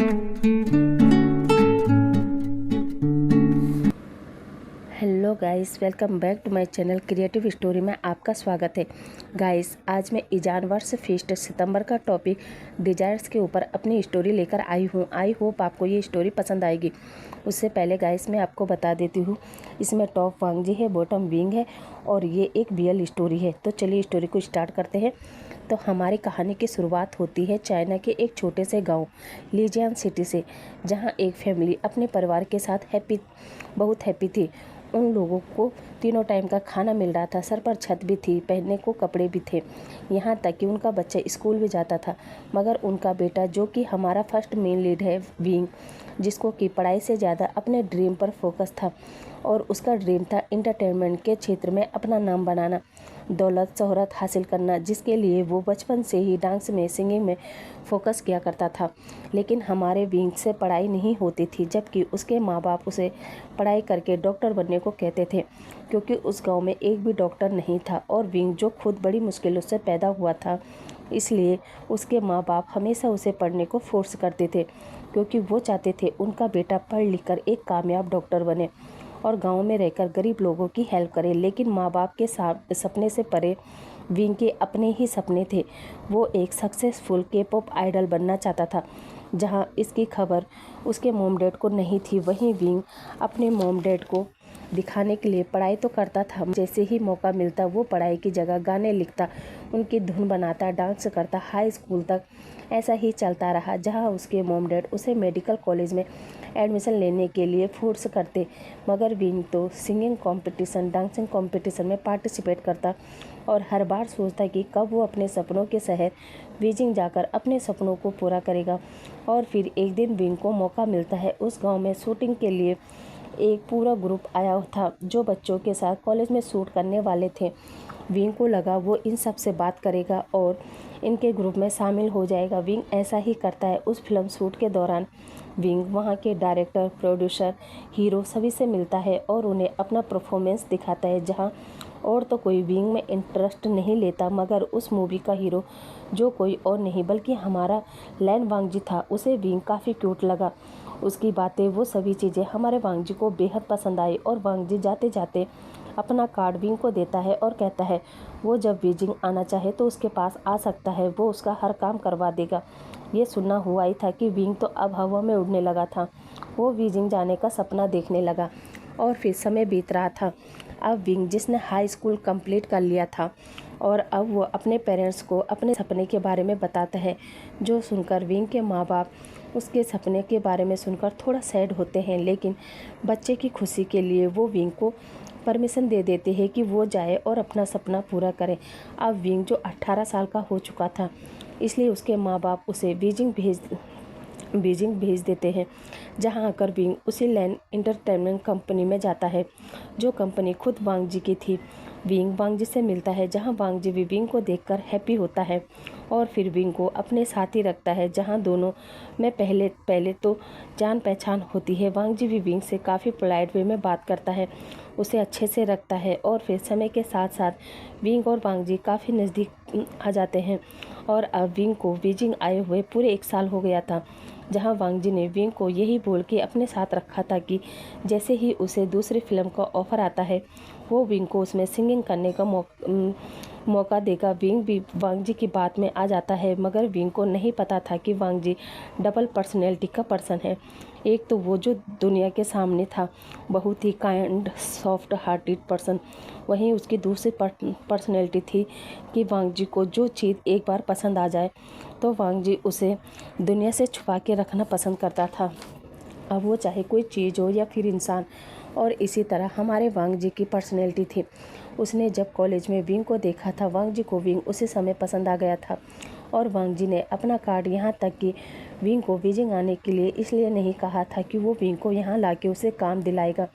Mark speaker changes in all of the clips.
Speaker 1: Hello guys, welcome back to my channel creative story में आपका स्वागत है। गाइस, आज मैं इजानवर्स फीस्ट सितंबर का टॉपिक डिजायर्स के ऊपर अपनी स्टोरी लेकर आई हूँ। आई होप आपको ये स्टोरी पसंद आएगी। उससे पहले गाइस मैं आपको बता देती हूँ, इसमें टॉप वांगजी है, बॉटम विंग है और ये एक BL स्टोरी है। तो चलिए स्टोरी को स्टार्ट करते हैं। तो हमारी कहानी की शुरुआत होती है चाइना के एक छोटे से गाँव लीजियान सिटी से, जहाँ एक फैमिली अपने परिवार के साथ बहुत हैप्पी थी। उन लोगों को तीनों टाइम का खाना मिल रहा था, सर पर छत भी थी, पहनने को कपड़े भी थे, यहाँ तक कि उनका बच्चा स्कूल भी जाता था। मगर उनका बेटा, जो कि हमारा फर्स्ट मेन लीड है विंग, जिसको कि पढ़ाई से ज़्यादा अपने ड्रीम पर फोकस था और उसका ड्रीम था इंटरटेनमेंट के क्षेत्र में अपना नाम बनाना, दौलत शोहरत हासिल करना, जिसके लिए वो बचपन से ही डांस में, सिंगिंग में फोकस किया करता था। लेकिन हमारे विंग से पढ़ाई नहीं होती थी, जबकि उसके माँ बाप उसे पढ़ाई करके डॉक्टर बनने को कहते थे, क्योंकि उस गांव में एक भी डॉक्टर नहीं था। और विंग, जो खुद बड़ी मुश्किलों से पैदा हुआ था, इसलिए उसके माँ बाप हमेशा उसे पढ़ने को फोर्स करते थे, क्योंकि वो चाहते थे उनका बेटा पढ़ लिख कर एक कामयाब डॉक्टर बने और गांव में रहकर गरीब लोगों की हेल्प करे। लेकिन माँ बाप के सपने से परे विंग के अपने ही सपने थे। वो एक सक्सेसफुल K-pop आइडल बनना चाहता था, जहां इसकी खबर उसके मॉम डैड को नहीं थी। वहीं विंग अपने मॉम डैड को दिखाने के लिए पढ़ाई तो करता था, जैसे ही मौका मिलता वो पढ़ाई की जगह गाने लिखता, उनकी धुन बनाता, डांस करता। हाई स्कूल तक ऐसा ही चलता रहा, जहां उसके मॉम डैड उसे मेडिकल कॉलेज में एडमिशन लेने के लिए फोर्स करते। मगर विंग तो सिंगिंग कंपटीशन, डांसिंग कंपटीशन में पार्टिसिपेट करता और हर बार सोचता कि कब वो अपने सपनों के शहर बीजिंग जाकर अपने सपनों को पूरा करेगा। और फिर एक दिन विंग को मौका मिलता है। उस गांव में शूटिंग के लिए एक पूरा ग्रुप आया था, जो बच्चों के साथ कॉलेज में शूट करने वाले थे। विंग को लगा वो इन सब से बात करेगा और इनके ग्रुप में शामिल हो जाएगा। विंग ऐसा ही करता है। उस फिल्म शूट के दौरान विंग वहाँ के डायरेक्टर, प्रोड्यूसर, हीरो सभी से मिलता है और उन्हें अपना परफॉर्मेंस दिखाता है, जहाँ और तो कोई विंग में इंटरेस्ट नहीं लेता। मगर उस मूवी का हीरो, जो कोई और नहीं बल्कि हमारा लैन वांगजी था, उसे विंग काफ़ी क्यूट लगा। उसकी बातें, वो सभी चीज़ें हमारे वांगजी को बेहद पसंद आई और वांगजी जाते जाते अपना कार्ड विंग को देता है और कहता है वो जब बीजिंग आना चाहे तो उसके पास आ सकता है, वो उसका हर काम करवा देगा। ये सुनना हुआ ही था कि विंग तो अब हवा में उड़ने लगा था। वो बीजिंग जाने का सपना देखने लगा और फिर समय बीत रहा था। अब विंग, जिसने हाई स्कूल कंप्लीट कर लिया था, और अब वो अपने पेरेंट्स को अपने सपने के बारे में बताता है, जो सुनकर विंग के माँ बाप उसके सपने के बारे में सुनकर थोड़ा सैड होते हैं। लेकिन बच्चे की खुशी के लिए वो विंग को परमिशन दे देते हैं कि वो जाए और अपना सपना पूरा करे। अब विंग, जो 18 साल का हो चुका था, इसलिए उसके माँ बाप उसे बीजिंग भेज देते हैं, जहां आकर विंग उसी लैंड इंटरटेनमेंट कंपनी में जाता है, जो कंपनी खुद वांगजी की थी। विंग वांगजी से मिलता है, जहां वांगजी भी विंग को देखकर हैप्पी होता है और फिर विंग को अपने साथ ही रखता है, जहां दोनों में पहले तो जान पहचान होती है। वांगजी भी विंग से काफ़ी पोलाइट वे में बात करता है, उसे अच्छे से रखता है और फिर समय के साथ साथ विंग और वांगजी काफ़ी नज़दीक आ जाते हैं। और अब विंग को बीजिंग आए हुए पूरे 1 साल हो गया था, जहां वांगजी ने विंग को यही बोल के अपने साथ रखा था कि जैसे ही उसे दूसरी फिल्म का ऑफ़र आता है, वो विंग को उसमें सिंगिंग करने का मौका देगा। विंग भी वांगजी की बात में आ जाता है, मगर विंग को नहीं पता था कि वांगजी डबल पर्सनैलिटी का पर्सन है। एक तो वो जो दुनिया के सामने था, बहुत ही काइंड, सॉफ्ट हार्टेड पर्सन, वहीं उसकी दूसरी पर्सनैलिटी थी कि वांगजी को जो चीज़ एक बार पसंद आ जाए तो वांगजी उसे दुनिया से छुपा के रखना पसंद करता था, अब वो चाहे कोई चीज़ हो या फिर इंसान। और इसी तरह हमारे वांगजी की पर्सनैलिटी थी। उसने जब कॉलेज में विंग को देखा था, वांगजी को विंग उसी समय पसंद आ गया था और वांगजी ने अपना कार्ड, यहाँ तक कि विंग को बीजिंग आने के लिए इसलिए नहीं कहा था कि वो विंग को यहाँ लाके उसे काम दिलाएगा,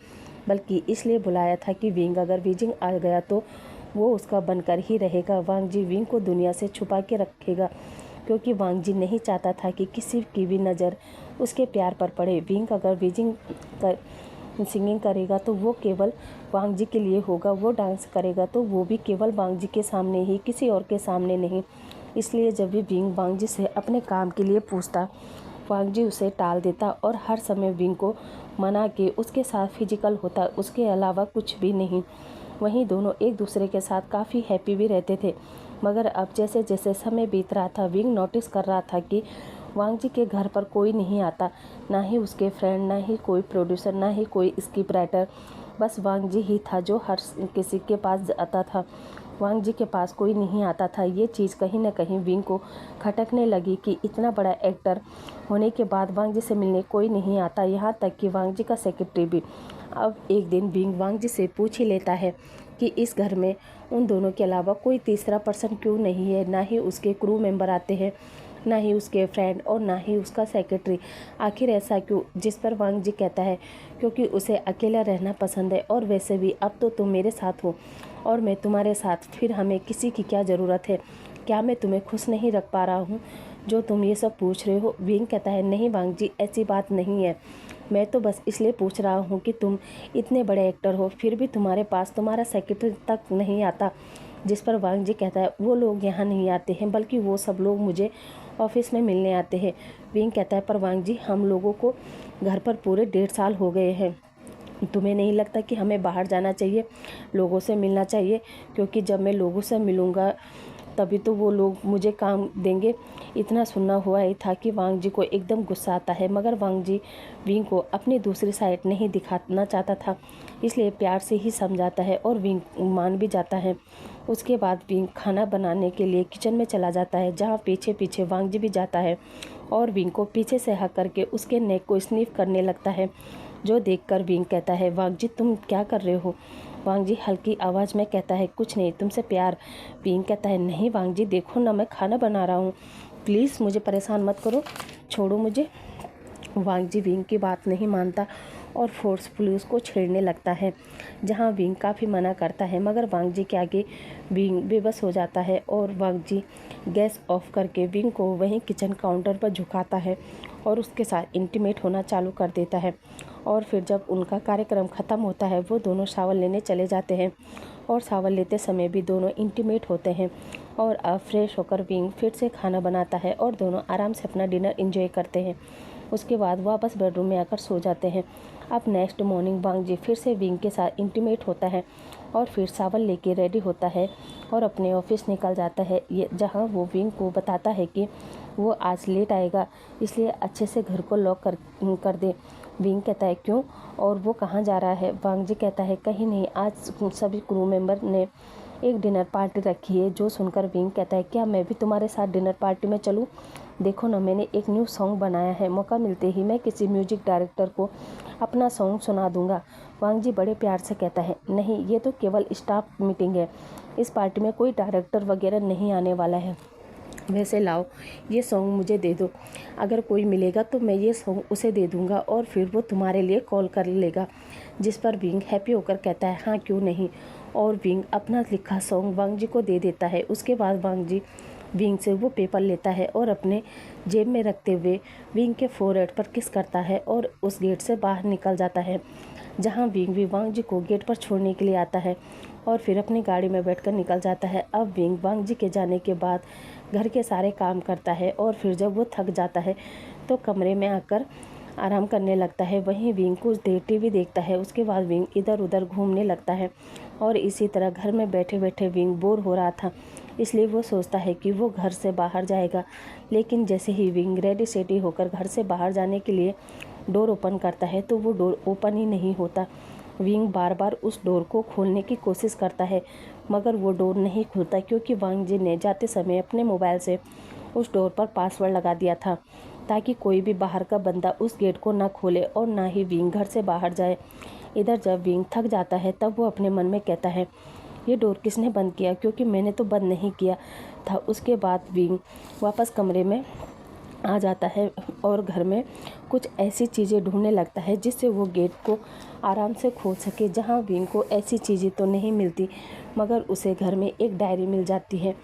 Speaker 1: बल्कि इसलिए बुलाया था कि विंग अगर बीजिंग आ गया तो वो उसका बनकर ही रहेगा। वांगजी विंग को दुनिया से छुपा के रखेगा, क्योंकि वांगजी नहीं चाहता था कि किसी की भी नज़र उसके प्यार पर पड़े। विंग अगर बीजिंग सिंगिंग करेगा तो वो केवल वांगजी के लिए होगा, वो डांस करेगा तो वो भी केवल वांगजी के सामने ही, किसी और के सामने नहीं। इसलिए जब भी विंग वांगजी से अपने काम के लिए पूछता, वांग जी उसे टाल देता और हर समय विंग को मना के उसके साथ फिजिकल होता, उसके अलावा कुछ भी नहीं। वहीं दोनों एक दूसरे के साथ काफ़ी हैप्पी भी रहते थे। मगर अब जैसे जैसे समय बीत रहा था, विंग नोटिस कर रहा था कि वांग जी के घर पर कोई नहीं आता, ना ही उसके फ्रेंड, ना ही कोई प्रोड्यूसर, ना ही कोई स्क्रिप्ट राइटर। बस वांग जी ही था जो हर किसी के पास आता था। वांग जी के पास कोई नहीं आता था। ये चीज़ कहीं ना कहीं विंग को खटकने लगी कि इतना बड़ा एक्टर होने के बाद वांग जी से मिलने कोई नहीं आता, यहाँ तक कि वांग जी का सेक्रेटरी भी। अब एक दिन विंग वांग जी से पूछ ही लेता है कि इस घर में उन दोनों के अलावा कोई तीसरा पर्सन क्यों नहीं है, ना ही उसके क्रू मेंबर आते हैं, ना ही उसके फ्रेंड और ना ही उसका सेक्रेटरी। आखिर ऐसा क्यों? जिस पर वांग जी कहता है क्योंकि उसे अकेला रहना पसंद है, और वैसे भी अब तो तुम मेरे साथ हो और मैं तुम्हारे साथ, फिर हमें किसी की क्या ज़रूरत है? क्या मैं तुम्हें खुश नहीं रख पा रहा हूँ जो तुम ये सब पूछ रहे हो? विंग कहता है नहीं वांग जी, ऐसी बात नहीं है। मैं तो बस इसलिए पूछ रहा हूँ कि तुम इतने बड़े एक्टर हो, फिर भी तुम्हारे पास तुम्हारा सेक्रेटरी तक नहीं आता। जिस पर वांग जी कहता है वो लोग यहाँ नहीं आते हैं, बल्कि वो सब लोग मुझे ऑफिस में मिलने आते हैं। विंग कहता है पर वांग जी, हम लोगों को घर पर पूरे 1.5 साल हो गए हैं। तुम्हें नहीं लगता कि हमें बाहर जाना चाहिए, लोगों से मिलना चाहिए? क्योंकि जब मैं लोगों से मिलूँगा तभी तो वो लोग मुझे काम देंगे। इतना सुनना हुआ ही था कि वांग जी को एकदम गुस्सा आता है, मगर वांग जी विंग को अपनी दूसरी साइड नहीं दिखाना चाहता था, इसलिए प्यार से ही समझाता है और विंग मान भी जाता है। उसके बाद विंग खाना बनाने के लिए किचन में चला जाता है, जहाँ पीछे पीछे वांग जी भी जाता है और विंग को पीछे से हक करके उसके नेक को स्निफ करने लगता है, जो देखकर विंग कहता है वांग जी तुम क्या कर रहे हो? वांग जी हल्की आवाज़ में कहता है कुछ नहीं, तुमसे प्यार। विंग कहता है नहीं वांग जी, देखो ना मैं खाना बना रहा हूँ, प्लीज़ मुझे परेशान मत करो, छोड़ो मुझे। वांग जी विंग की बात नहीं मानता और फोर्सफुली उसको छेड़ने लगता है, जहाँ विंग काफ़ी मना करता है, मगर वांग जी के आगे विंग बेबस हो जाता है और वांग जी गैस ऑफ करके विंग को वहीं किचन काउंटर पर झुकाता है और उसके साथ इंटीमेट होना चालू कर देता है। और फिर जब उनका कार्यक्रम ख़त्म होता है, वो दोनों शावर लेने चले जाते हैं और शावर लेते समय भी दोनों इंटीमेट होते हैं। और अब फ्रेश होकर विंग फिर से खाना बनाता है और दोनों आराम से अपना डिनर एंजॉय करते हैं। उसके बाद वापस बेडरूम में आकर सो जाते हैं। अब नेक्स्ट मॉर्निंग वांग जी फिर से विंग के साथ इंटीमेट होता है और फिर शावर लेके रेडी होता है और अपने ऑफिस निकल जाता है, ये जहाँ वो विंग को बताता है कि वो आज लेट आएगा, इसलिए अच्छे से घर को लॉक कर दे। विंग कहता है क्यों और वो कहाँ जा रहा है? वांग जी कहता है कहीं नहीं, आज सभी क्रू मेंबर ने एक डिनर पार्टी रखी है। जो सुनकर विंग कहता है क्या मैं भी तुम्हारे साथ डिनर पार्टी में चलूँ? देखो ना मैंने एक न्यू सॉन्ग बनाया है, मौका मिलते ही मैं किसी म्यूजिक डायरेक्टर को अपना सॉन्ग सुना दूंगा। वांग जी बड़े प्यार से कहता है नहीं, ये तो केवल स्टाफ मीटिंग है, इस पार्टी में कोई डायरेक्टर वगैरह नहीं आने वाला है। वैसे लाओ ये सॉन्ग मुझे दे दो, अगर कोई मिलेगा तो मैं ये सॉन्ग उसे दे दूंगा और फिर वो तुम्हारे लिए कॉल कर लेगा। जिस पर विंग हैप्पी होकर कहता है हाँ क्यों नहीं, और विंग अपना लिखा सॉन्ग वांग जी को दे देता है। उसके बाद वांग जी विंग से वो पेपर लेता है और अपने जेब में रखते हुए विंग के फोरहेड पर किस करता है और उस गेट से बाहर निकल जाता है, जहाँ विंग भी वांग जी को गेट पर छोड़ने के लिए आता है और फिर अपनी गाड़ी में बैठकर निकल जाता है। अब विंग वांग जी के जाने के बाद घर के सारे काम करता है और फिर जब वो थक जाता है तो कमरे में आकर आराम करने लगता है। वहीं विंग कुछ देर टीवी देखता है। उसके बाद विंग इधर उधर घूमने लगता है और इसी तरह घर में बैठे बैठे विंग बोर हो रहा था, इसलिए वो सोचता है कि वो घर से बाहर जाएगा। लेकिन जैसे ही विंग रेडी सेडी होकर घर से बाहर जाने के लिए डोर ओपन करता है तो वो डोर ओपन ही नहीं होता। विंग बार बार उस डोर को खोलने की कोशिश करता है, मगर वो डोर नहीं खुलता, क्योंकि वांग जी ने जाते समय अपने मोबाइल से उस डोर पर पासवर्ड लगा दिया था, ताकि कोई भी बाहर का बंदा उस गेट को ना खोले और ना ही विंग घर से बाहर जाए। इधर जब विंग थक जाता है तब वो अपने मन में कहता है ये डोर किसने बंद किया, क्योंकि मैंने तो बंद नहीं किया था। उसके बाद विंग वापस कमरे में आ जाता है और घर में कुछ ऐसी चीज़ें ढूंढने लगता है जिससे वो गेट को आराम से खोल सके। जहाँ विंग को ऐसी चीज़ें तो नहीं मिलती, मगर उसे घर में एक डायरी मिल जाती है।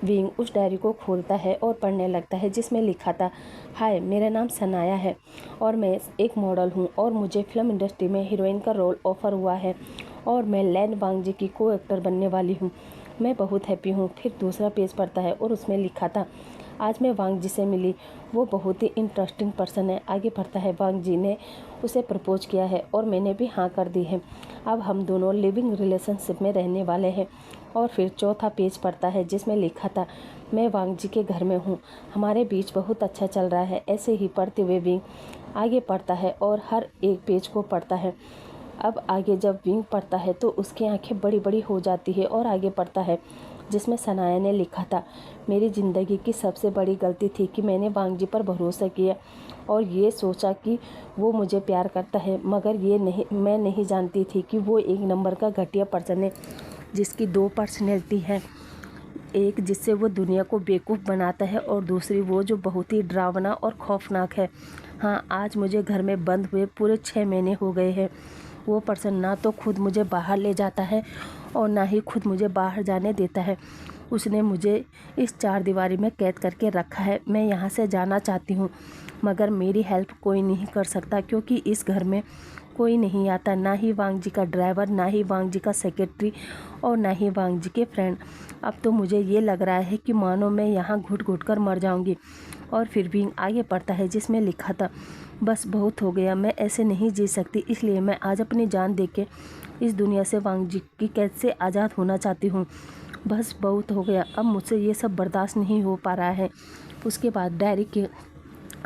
Speaker 1: विंग उस डायरी को खोलता है और पढ़ने लगता है, जिसमें लिखा था हाय मेरा नाम सनाया है और मैं एक मॉडल हूँ और मुझे फिल्म इंडस्ट्री में हीरोइन का रोल ऑफ़र हुआ है और मैं लैन वांग जी की को एक्टर बनने वाली हूँ। मैं बहुत हैप्पी हूँ। फिर दूसरा पेज पढ़ता है और उसमें लिखा था आज मैं वांग जी से मिली, वो बहुत ही इंटरेस्टिंग पर्सन है। आगे बढ़ता है, वांग जी ने उसे प्रपोज किया है और मैंने भी हाँ कर दी है। अब हम दोनों लिविंग रिलेशनशिप में रहने वाले हैं। और फिर चौथा पेज पढ़ता है जिसमें लिखा था, मैं वांग जी के घर में हूँ, हमारे बीच बहुत अच्छा चल रहा है। ऐसे ही पढ़ते हुए विंग आगे पढ़ता है और हर एक पेज को पढ़ता है। अब आगे जब विंग पढ़ता है तो उसकी आंखें बड़ी बड़ी हो जाती है और आगे पढ़ता है जिसमें सनाया ने लिखा था, मेरी ज़िंदगी की सबसे बड़ी गलती थी कि मैंने वांग जी पर भरोसा किया और ये सोचा कि वो मुझे प्यार करता है, मगर मैं नहीं जानती थी कि वो एक नंबर का घटिया पर्सन है जिसकी दो पर्सनैलिटी है। एक जिससे वो दुनिया को बेवकूफ़ बनाता है और दूसरी वो जो बहुत ही डरावना और खौफनाक है। हाँ, आज मुझे घर में बंद हुए पूरे 6 महीने हो गए हैं। वो पर्सन ना तो खुद मुझे बाहर ले जाता है और ना ही खुद मुझे बाहर जाने देता है। उसने मुझे इस 4 दीवारी में कैद करके रखा है। मैं यहाँ से जाना चाहती हूँ, मगर मेरी हेल्प कोई नहीं कर सकता क्योंकि इस घर में कोई नहीं आता, ना ही वांग जी का ड्राइवर, ना ही वांग जी का सेक्रेटरी और ना ही वांग जी के फ्रेंड। अब तो मुझे ये लग रहा है कि मानो मैं यहाँ घुट घुट कर मर जाऊँगी। और फिर विंग आगे पढ़ता है जिसमें लिखा था, बस बहुत हो गया, मैं ऐसे नहीं जी सकती, इसलिए मैं आज अपनी जान दे के इस दुनिया से वांग जी की कैद से आज़ाद होना चाहती हूँ। बस बहुत हो गया, अब मुझसे ये सब बर्दाश्त नहीं हो पा रहा है। उसके बाद डायरी के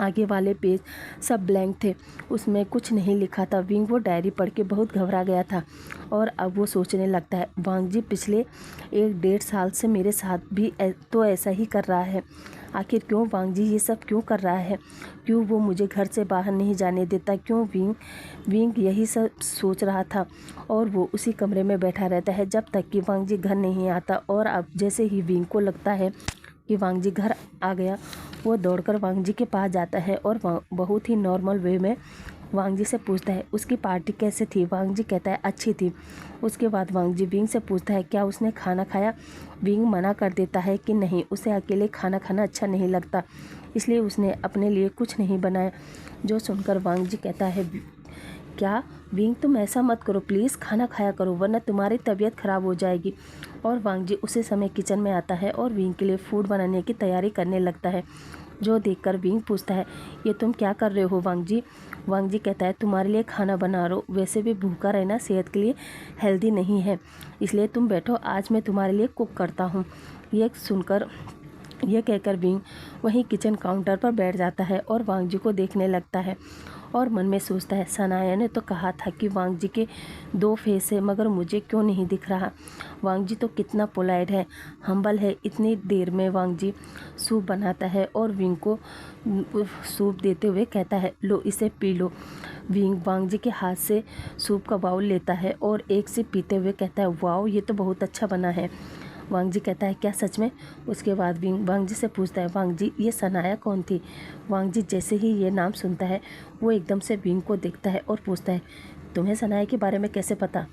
Speaker 1: आगे वाले पेज सब ब्लैंक थे, उसमें कुछ नहीं लिखा था। विंग वो डायरी पढ़ के बहुत घबरा गया था और अब वो सोचने लगता है, वांग जी पिछले 1-1.5 साल से मेरे साथ भी तो ऐसा ही कर रहा है। आखिर क्यों वांग जी ये सब क्यों कर रहा है? क्यों वो मुझे घर से बाहर नहीं जाने देता? क्यों? विंग यही सब सोच रहा था और वो उसी कमरे में बैठा रहता है जब तक कि वांग जी घर नहीं आता। और अब जैसे ही विंग को लगता है कि वांग जी घर आ गया, वो दौड़कर वांग जी के पास जाता है और बहुत ही नॉर्मल वे में वांग जी से पूछता है, उसकी पार्टी कैसे थी? वांग जी कहता है, अच्छी थी। उसके बाद वांग जी विंग से पूछता है, क्या उसने खाना खाया? विंग मना कर देता है कि नहीं, उसे अकेले खाना खाना अच्छा नहीं लगता, इसलिए उसने अपने लिए कुछ नहीं बनाया। जो सुनकर वांग जी कहता है, क्या विंग, तुम ऐसा मत करो प्लीज़, खाना खाया करो वरना तुम्हारी तबीयत ख़राब हो जाएगी। और वांग जी उसी समय किचन में आता है और विंग के लिए फ़ूड बनाने की तैयारी करने लगता है। जो देखकर विंग पूछता है, ये तुम क्या कर रहे हो वांग जी? वांग जी कहता है, तुम्हारे लिए खाना बना रहा हूँ, वैसे भी भूखा रहना सेहत के लिए हेल्दी नहीं है, इसलिए तुम बैठो, आज मैं तुम्हारे लिए कुक करता हूँ। यह कहकर विंग वहीं किचन काउंटर पर बैठ जाता है और वांग जी को देखने लगता है और मन में सोचता है, सनाया ने तो कहा था कि वांग जी के 2 फेस है, मगर मुझे क्यों नहीं दिख रहा? वांग जी तो कितना पोलाइट है, हम्बल है। इतनी देर में वांग जी सूप बनाता है और विंग को सूप देते हुए कहता है, लो इसे पी लो। विंग वांग जी के हाथ से सूप का बाउल लेता है और एक सिप पीते हुए कहता है, वाओ, ये तो बहुत अच्छा बना है। वांग जी कहता है, क्या सच में? उसके बाद विंग वांग जी से पूछता है, वांग जी ये सनाया कौन थी? वांग जी जैसे ही ये नाम सुनता है वो एकदम से विंग को देखता है और पूछता है, तुम्हें सनाया के बारे में कैसे पता?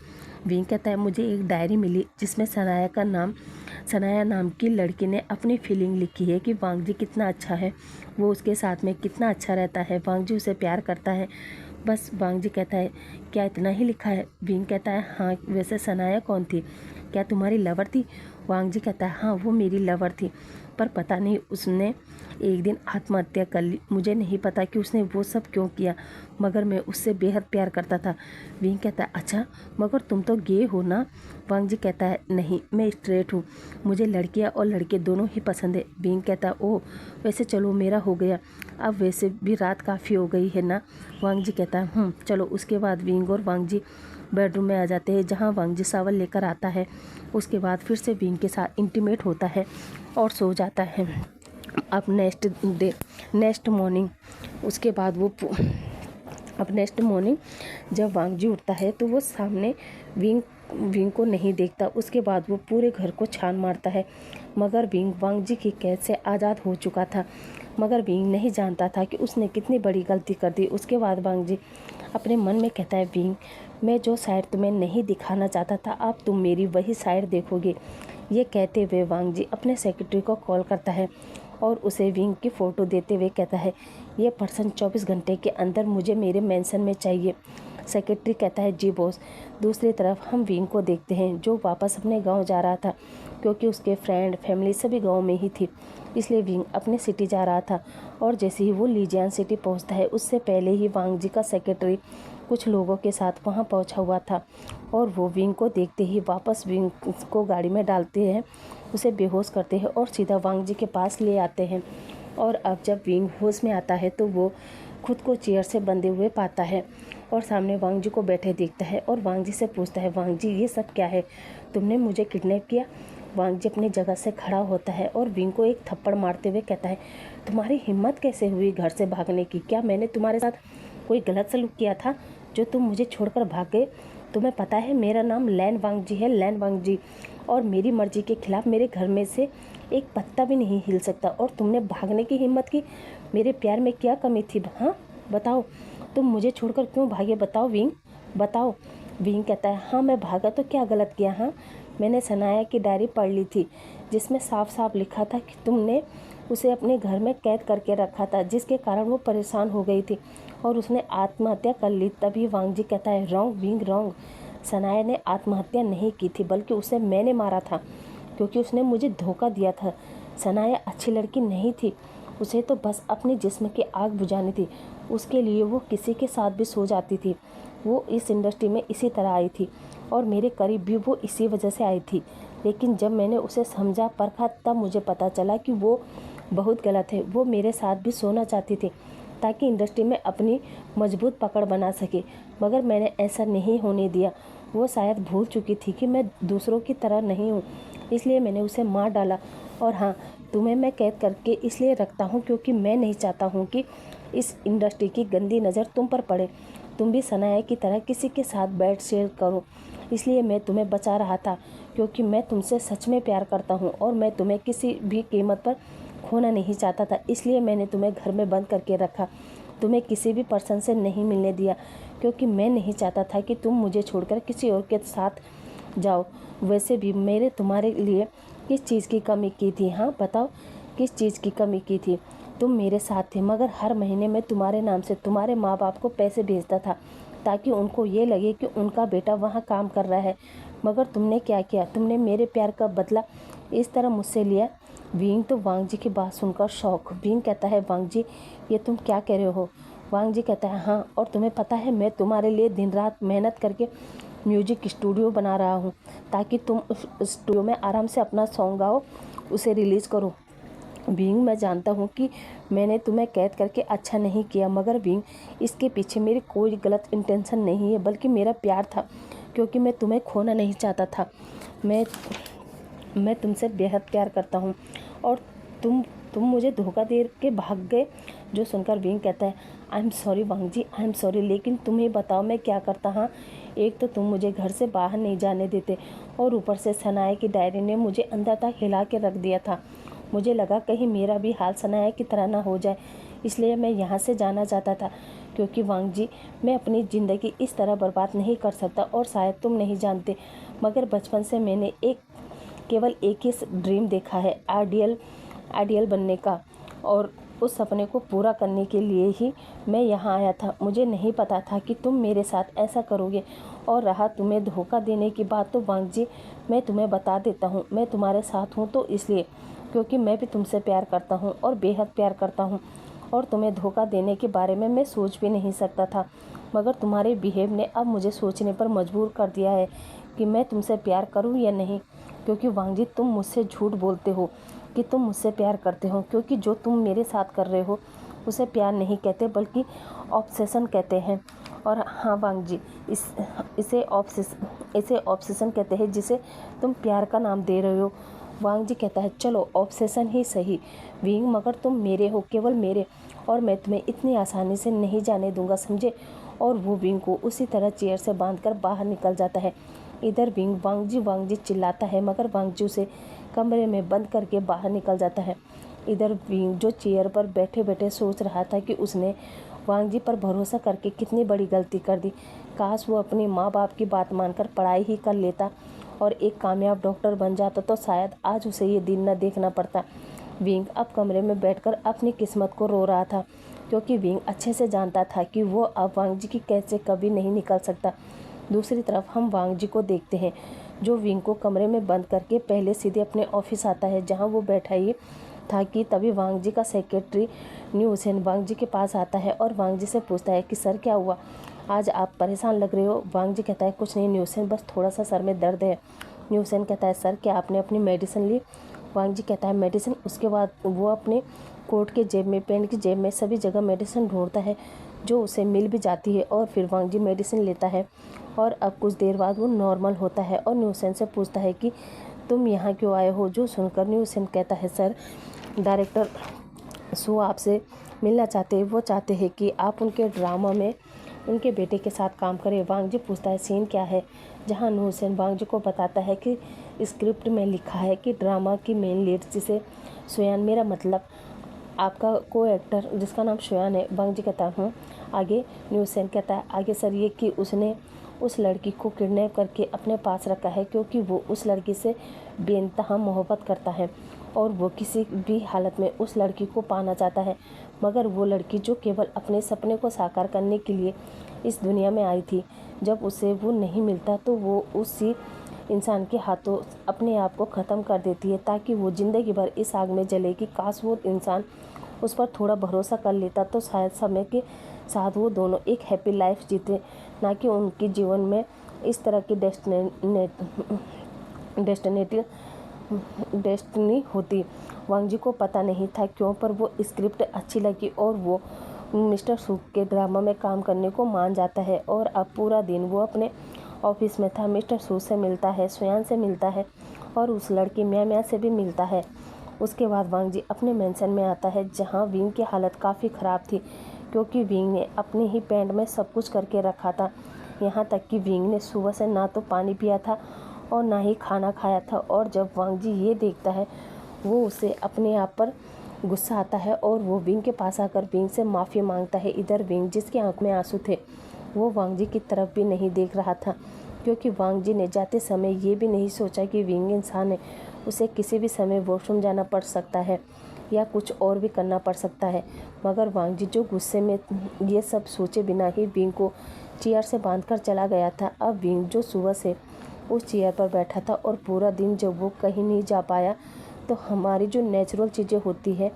Speaker 1: विंग कहता है, मुझे एक डायरी मिली जिसमें सनाया नाम की लड़की ने अपनी फीलिंग लिखी है कि वांग जी कितना अच्छा है, वो उसके साथ में कितना अच्छा रहता है, वांग जी उसे प्यार करता है। बस वांग जी कहता है, क्या इतना ही लिखा है? विंग कहता है, हाँ, वैसे सनाया कौन थी? क्या तुम्हारी लवर थी? वांग जी कहता है, हाँ, वो मेरी लवर थी, पर पता नहीं उसने एक दिन आत्महत्या कर ली। मुझे नहीं पता कि उसने वो सब क्यों किया, मगर मैं उससे बेहद प्यार करता था। विंग कहता है, अच्छा, मगर तुम तो गे हो ना? वांग जी कहता है, नहीं, मैं स्ट्रेट हूँ, मुझे लड़कियाँ और लड़के दोनों ही पसंद है। विंग कहता है, ओह, वैसे चलो, मेरा हो गया, अब वैसे भी रात काफ़ी हो गई है ना? वांग जी कहता है, चलो। उसके बाद विंग और वांग जी बेडरूम में आ जाते हैं जहाँ वांग जी सावल लेकर आता है। उसके बाद फिर से विंग के साथ इंटीमेट होता है और सो जाता है। अब नेक्स्ट मॉर्निंग जब वांग जी उठता है तो वो सामने विंग को नहीं देखता। उसके बाद वो पूरे घर को छान मारता है, मगर विंग वांग जी की कैद से आज़ाद हो चुका था। मगर विंग नहीं जानता था कि उसने कितनी बड़ी गलती कर दी। उसके बाद वांग जी अपने मन में कहता है, विंग, मैं जो साइड तुम्हें नहीं दिखाना चाहता था, अब तुम मेरी वही साइड देखोगे। ये कहते हुए वांग जी अपने सेक्रेटरी को कॉल करता है और उसे विंग की फ़ोटो देते हुए कहता है, ये पर्सन 24 घंटे के अंदर मुझे मेरे मेंशन में चाहिए। सेक्रेटरी कहता है जी बॉस। दूसरी तरफ हम विंग को देखते हैं जो वापस अपने गांव जा रहा था, क्योंकि उसके फ्रेंड फैमिली सभी गांव में ही थी, इसलिए विंग अपने सिटी जा रहा था। और जैसे ही वो लीजियान सिटी पहुंचता है, उससे पहले ही वांग जी का सेक्रेटरी कुछ लोगों के साथ वहां पहुंचा हुआ था, और वो विंग को देखते ही वापस विंग को गाड़ी में डालते हैं, उसे बेहोश करते हैं और सीधा वांग जी के पास ले आते हैं। और अब जब विंग होश में आता है तो वो खुद को चेयर से बंधे हुए पाता है और सामने वांग जी को बैठे देखता है और वांग जी से पूछता है, वांग जी ये सब क्या है, तुमने मुझे किडनैप किया? वांग जी अपनी जगह से खड़ा होता है और विंग को एक थप्पड़ मारते हुए कहता है, तुम्हारी हिम्मत कैसे हुई घर से भागने की? क्या मैंने तुम्हारे साथ कोई गलत सलूक किया था जो तुम मुझे छोड़कर भाग गए? तुम्हें पता है मेरा नाम लैन वांग जी है, लैन वांग जी, और मेरी मर्जी के खिलाफ मेरे घर में से एक पत्ता भी नहीं हिल सकता, और तुमने भागने की हिम्मत की? मेरे प्यार में क्या कमी थी? हाँ बताओ, तुम मुझे छोड़कर क्यों भागे? बताओ विंग, बताओ। विंग कहता है, हाँ मैं भागा तो क्या गलत किया? हाँ मैंने सनाया की डायरी पढ़ ली थी जिसमें साफ साफ लिखा था कि तुमने उसे अपने घर में कैद करके रखा था, जिसके कारण वो परेशान हो गई थी और उसने आत्महत्या कर ली। तभी वांग जी कहता है, रॉन्ग विंग रॉन्ग, सनाया ने आत्महत्या नहीं की थी बल्कि उसे मैंने मारा था, क्योंकि उसने मुझे धोखा दिया था। सनाया अच्छी लड़की नहीं थी, उसे तो बस अपने जिस्म की आग बुझानी थी, उसके लिए वो किसी के साथ भी सो जाती थी। वो इस इंडस्ट्री में इसी तरह आई थी और मेरे करीब भी वो इसी वजह से आई थी, लेकिन जब मैंने उसे समझा परखा तब मुझे पता चला कि वो बहुत गलत है। वो मेरे साथ भी सोना चाहती थी ताकि इंडस्ट्री में अपनी मजबूत पकड़ बना सके, मगर मैंने ऐसा नहीं होने दिया। वो शायद भूल चुकी थी कि मैं दूसरों की तरह नहीं हूँ, इसलिए मैंने उसे मार डाला। और हाँ, तुम्हें मैं कैद करके इसलिए रखता हूँ क्योंकि मैं नहीं चाहता हूँ कि इस इंडस्ट्री की गंदी नज़र तुम पर पड़े। तुम भी सनाया की तरह किसी के साथ बेड शेयर करो, इसलिए मैं तुम्हें बचा रहा था, क्योंकि मैं तुमसे सच में प्यार करता हूँ और मैं तुम्हें किसी भी कीमत पर खोना नहीं चाहता था। इसलिए मैंने तुम्हें घर में बंद करके रखा, तुम्हें किसी भी पर्सन से नहीं मिलने दिया, क्योंकि मैं नहीं चाहता था कि तुम मुझे छोड़कर किसी और के साथ जाओ। वैसे भी मेरे तुम्हारे लिए किस चीज़ की कमी की थी? हाँ बताओ, किस चीज़ की कमी की थी? तुम मेरे साथ थे, मगर हर महीने मैं तुम्हारे नाम से तुम्हारे माँ बाप को पैसे भेजता था ताकि उनको ये लगे कि उनका बेटा वहाँ काम कर रहा है। मगर तुमने क्या किया? तुमने मेरे प्यार का बदला इस तरह मुझसे लिया। विंग तो वांग जी की बात सुनकर शौक। विंग कहता है, वांग जी ये तुम क्या कह रहे हो? वांग जी कहता है, हाँ, और तुम्हें पता है मैं तुम्हारे लिए दिन रात मेहनत करके म्यूजिक स्टूडियो बना रहा हूँ ताकि तुम उस स्टूडियो में आराम से अपना सॉन्ग गाओ, उसे रिलीज़ करो। विंग मैं जानता हूँ कि मैंने तुम्हें कैद करके अच्छा नहीं किया, मगर विंग इसके पीछे मेरी कोई गलत इंटेंशन नहीं है, बल्कि मेरा प्यार था, क्योंकि मैं तुम्हें खोना नहीं चाहता था। मैं तुमसे बेहद प्यार करता हूँ और तुम मुझे धोखा दे के भाग गए। जो सुनकर विंग कहता है, I am sorry Wang ji, I am sorry, लेकिन तुम ही बताओ मैं क्या करता। हाँ, एक तो तुम मुझे घर से बाहर नहीं जाने देते और ऊपर से सनाया की डायरी ने मुझे अंदर तक हिला के रख दिया था। मुझे लगा कहीं मेरा भी हाल सनाया की तरह ना हो जाए, इसलिए मैं यहाँ से जाना चाहता था, क्योंकि वांग जी मैं अपनी ज़िंदगी इस तरह बर्बाद नहीं कर सकता। और शायद तुम नहीं जानते, मगर बचपन से मैंने केवल एक ही ड्रीम देखा है, आइडियल बनने का, और उस सपने को पूरा करने के लिए ही मैं यहाँ आया था। मुझे नहीं पता था कि तुम मेरे साथ ऐसा करोगे। और रहा तुम्हें धोखा देने की बात, तो वांग जी मैं तुम्हें बता देता हूँ, मैं तुम्हारे साथ हूँ तो इसलिए क्योंकि मैं भी तुमसे प्यार करता हूँ और बेहद प्यार करता हूँ, और तुम्हें धोखा देने के बारे में मैं सोच भी नहीं सकता था, मगर तुम्हारे बिहेव ने अब मुझे सोचने पर मजबूर कर दिया है कि मैं तुमसे प्यार करूँ या नहीं। क्योंकि वांग जी तुम मुझसे झूठ बोलते हो कि तुम मुझसे प्यार करते हो, क्योंकि जो तुम मेरे साथ कर रहे हो उसे प्यार नहीं कहते बल्कि ऑब्सेशन कहते हैं। और हाँ वांग जी, इसे ऑब्सेशन कहते हैं जिसे तुम प्यार का नाम दे रहे हो। वांग जी कहता है, चलो ऑब्सेशन ही सही विंग, मगर तुम मेरे हो, केवल मेरे, और मैं तुम्हें इतनी आसानी से नहीं जाने दूंगा, समझे? और वो विंग को उसी तरह चेयर से बांधकर बाहर निकल जाता है। इधर विंग वांग जी चिल्लाता है, मगर वांग जी उसे कमरे में बंद करके बाहर निकल जाता है। इधर विंग जो चेयर पर बैठे बैठे सोच रहा था कि उसने वांग जी पर भरोसा करके कितनी बड़ी गलती कर दी। काश वो अपनी माँ बाप की बात मानकर पढ़ाई ही कर लेता और एक कामयाब डॉक्टर बन जाता, तो शायद आज उसे ये दिन न देखना पड़ता। विंग अब कमरे में बैठकर अपनी किस्मत को रो रहा था। क्योंकि विंग अच्छे से जानता था कि वो अब वांग जी की कैद से कभी नहीं निकल सकता। दूसरी तरफ हम वांग जी को देखते हैं, जो विंग को कमरे में बंद करके पहले सीधे अपने ऑफिस आता है, जहां वो बैठा ही था कि तभी वांग जी का सेक्रेटरी न्यू हुसैन वांग जी के पास आता है और वांग जी से पूछता है कि सर क्या हुआ, आज आप परेशान लग रहे हो। वांग जी कहता है कुछ नहीं न्यू हुसैन, बस थोड़ा सा सर में दर्द है। न्यू हुसैन कहता है सर क्या आपने अपनी मेडिसिन ली। वांग जी कहता है मेडिसिन। उसके बाद वो अपने कोट के जेब में, पैंट की जेब में, सभी जगह मेडिसिन ढूंढता है, जो उसे मिल भी जाती है और फिर वांग जी मेडिसिन लेता है और अब कुछ देर बाद वो नॉर्मल होता है और न्यू हुसैन से पूछता है कि तुम यहाँ क्यों आए हो। जो सुनकर न्यू हुसैन कहता है सर डायरेक्टर सो आपसे मिलना चाहते हैं, वो चाहते हैं कि आप उनके ड्रामा में उनके बेटे के साथ काम करें। वांग जी पूछता है सीन क्या है, जहां न्यू हुसैन वांग जी को बताता है कि स्क्रिप्ट में लिखा है कि ड्रामा की मेन लीड जिसे सोयान, मेरा मतलब आपका को एक्टर जिसका नाम सोयान है। वांग जी कहता हूँ। आगे न्यू हुसैन कहता है आगे सर ये कि उसने उस लड़की को किडनैप करके अपने पास रखा है, क्योंकि वो उस लड़की से बेइंतहा मोहब्बत करता है और वो किसी भी हालत में उस लड़की को पाना चाहता है, मगर वो लड़की जो केवल अपने सपने को साकार करने के लिए इस दुनिया में आई थी, जब उसे वो नहीं मिलता तो वो उसी इंसान के हाथों अपने आप को ख़त्म कर देती है, ताकि वो ज़िंदगी भर इस आग में जलेगी। काश वो इंसान उस पर थोड़ा भरोसा कर लेता तो शायद समय के साथ वो दोनों एक हैप्पी लाइफ जीते, ना कि उनके जीवन में इस तरह की डेस्टिनी होती। वांग जी को पता नहीं था क्यों, पर वो स्क्रिप्ट अच्छी लगी और वो मिस्टर सुक के ड्रामा में काम करने को मान जाता है। और अब पूरा दिन वो अपने ऑफिस में था, मिस्टर सू से मिलता है, सोयान से मिलता है और उस लड़की म्या से भी मिलता है। उसके बाद वांग जी अपने मेंशन में आता है, जहां विंग की हालत काफ़ी ख़राब थी, क्योंकि विंग ने अपने ही पैंट में सब कुछ करके रखा था। यहाँ तक कि विंग ने सुबह से ना तो पानी पिया था और ना ही खाना खाया था। और जब वांग जी ये देखता है, वो उसे अपने आप पर गुस्सा आता है और वो विंग के पास आकर विंग से माफ़ी मांगता है। इधर विंग, जिसकी आंख में आंसू थे, वो वांग जी की तरफ भी नहीं देख रहा था, क्योंकि वांग जी ने जाते समय ये भी नहीं सोचा कि विंग इंसान है, उसे किसी भी समय वॉशरूम जाना पड़ सकता है या कुछ और भी करना पड़ सकता है। मगर वांग जी जो गुस्से में ये सब सोचे बिना ही विंग को चेयर से बांधकर चला गया था। अब विंग जो सुबह से उस चेयर पर बैठा था और पूरा दिन जब वो कहीं नहीं जा पाया, तो हमारी जो नेचुरल चीज़ें होती है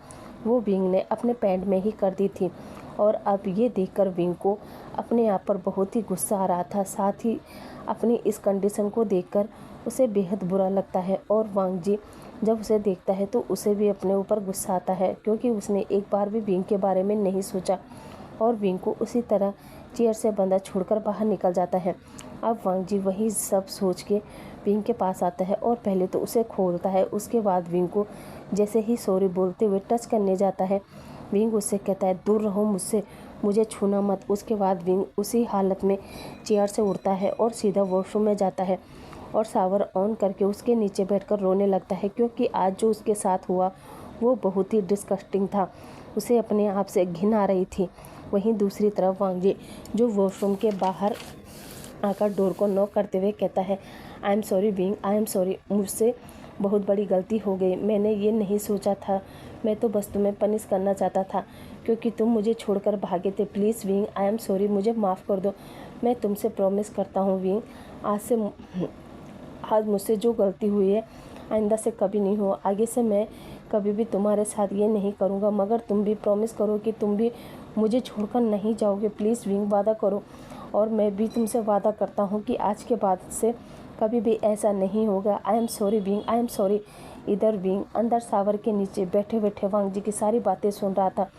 Speaker 1: वो विंग ने अपने पैंट में ही कर दी थी। और अब ये देखकर विंग को अपने आप पर बहुत ही गुस्सा आ रहा था, साथ ही अपनी इस कंडीशन को देखकर उसे बेहद बुरा लगता है। और वांग जी जब उसे देखता है तो उसे भी अपने ऊपर गुस्सा आता है, क्योंकि उसने एक बार भी विंग के बारे में नहीं सोचा और विंग को उसी तरह चेयर से बंधा छोड़कर बाहर निकल जाता है। अब वांग जी वही सब सोच के विंग के पास आता है और पहले तो उसे खोलता है, उसके बाद विंग को जैसे ही सॉरी बोलते हुए टच करने जाता है, विंग उससे कहता है दूर रहो मुझसे, मुझे छूना मत। उसके बाद विंग उसी हालत में चेयर से उड़ता है और सीधा वॉशरूम में जाता है और शावर ऑन करके उसके नीचे बैठकर रोने लगता है, क्योंकि आज जो उसके साथ हुआ वो बहुत ही डिस्गस्टिंग था। उसे अपने आप से घिन आ रही थी। वहीं दूसरी तरफ वांग जी जो वॉशरूम के बाहर आकर डोर को नॉक करते हुए कहता है I am sorry wing, I am sorry, मुझसे बहुत बड़ी गलती हो गई, मैंने ये नहीं सोचा था, मैं तो बस तुम्हें पनिश करना चाहता था क्योंकि तुम मुझे छोड़कर भागे थे। Please wing, I am sorry, मुझे माफ़ कर दो। मैं तुमसे प्रॉमिस करता हूँ विंग, आज मुझसे जो गलती हुई है आइंदा से कभी नहीं हो। आगे से मैं कभी भी तुम्हारे साथ ये नहीं करूँगा, मगर तुम भी प्रॉमिस करो कि तुम भी मुझे छोड़कर नहीं जाओगे। प्लीज़ विंग, वादा करो। और मैं भी तुमसे वादा करता हूँ कि आज के बाद से कभी भी ऐसा नहीं होगा। आई am sorry wing, I am sorry. इधर विंग अंदर शावर के नीचे बैठे बैठे वांग जी की सारी बातें सुन रहा था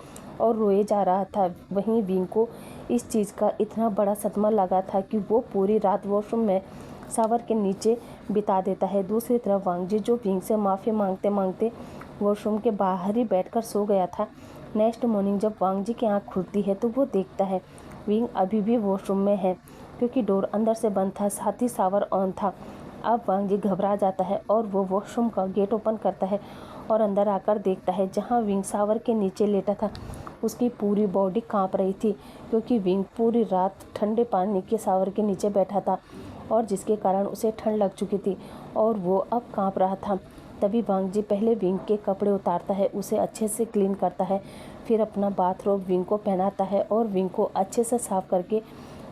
Speaker 1: और रोए जा रहा था। वहीं विंग को इस चीज़ का इतना बड़ा सदमा लगा था कि वो पूरी रात वॉशरूम में शावर के नीचे बिता देता है। दूसरी तरफ वांग जी जो विंग से माफ़ी मांगते मांगते वॉशरूम के बाहर ही बैठकर सो गया था। नेक्स्ट मॉर्निंग जब वांग जी की आँख खुलती है तो वो देखता है विंग अभी भी वॉशरूम में है, क्योंकि डोर अंदर से बंद था, साथ ही शावर ऑन था। अब वांग जी घबरा जाता है और वो वॉशरूम का गेट ओपन करता है और अंदर आकर देखता है जहाँ विंग शावर के नीचे लेटा था उसकी पूरी बॉडी कांप रही थी, क्योंकि विंग पूरी रात ठंडे पानी के शावर के नीचे बैठा था और जिसके कारण उसे ठंड लग चुकी थी और वो अब कांप रहा था। तभी वांग जी पहले विंग के कपड़े उतारता है, उसे अच्छे से क्लीन करता है, फिर अपना बाथरोब विंग को पहनाता है और विंग को अच्छे से साफ करके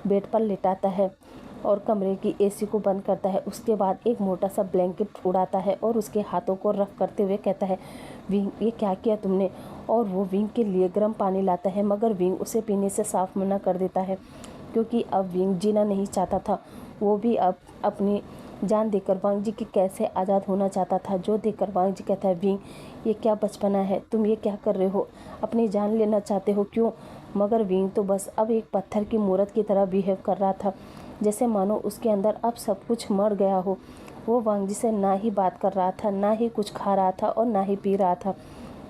Speaker 1: बेड पर लेटाता है और कमरे की एसी को बंद करता है। उसके बाद एक मोटा सा ब्लैंकेट उड़ाता है और उसके हाथों को रफ करते हुए कहता है, विंग ये क्या किया तुमने? और वो विंग के लिए गर्म पानी लाता है, मगर विंग उसे पीने से साफ मना कर देता है, क्योंकि अब विंग जीना नहीं चाहता था। वो भी अब अपनी जान देकर वांग जी की कैसे आज़ाद होना चाहता था, जो देखकर वांग जी कहता है, विंग ये क्या बचपना है, तुम ये क्या कर रहे हो, अपनी जान लेना चाहते हो क्यों? मगर विंग तो बस अब एक पत्थर की मूर्त की तरह बिहेव कर रहा था, जैसे मानो उसके अंदर अब सब कुछ मर गया हो। वो वांग जी से ना ही बात कर रहा था, ना ही कुछ खा रहा था और ना ही पी रहा था।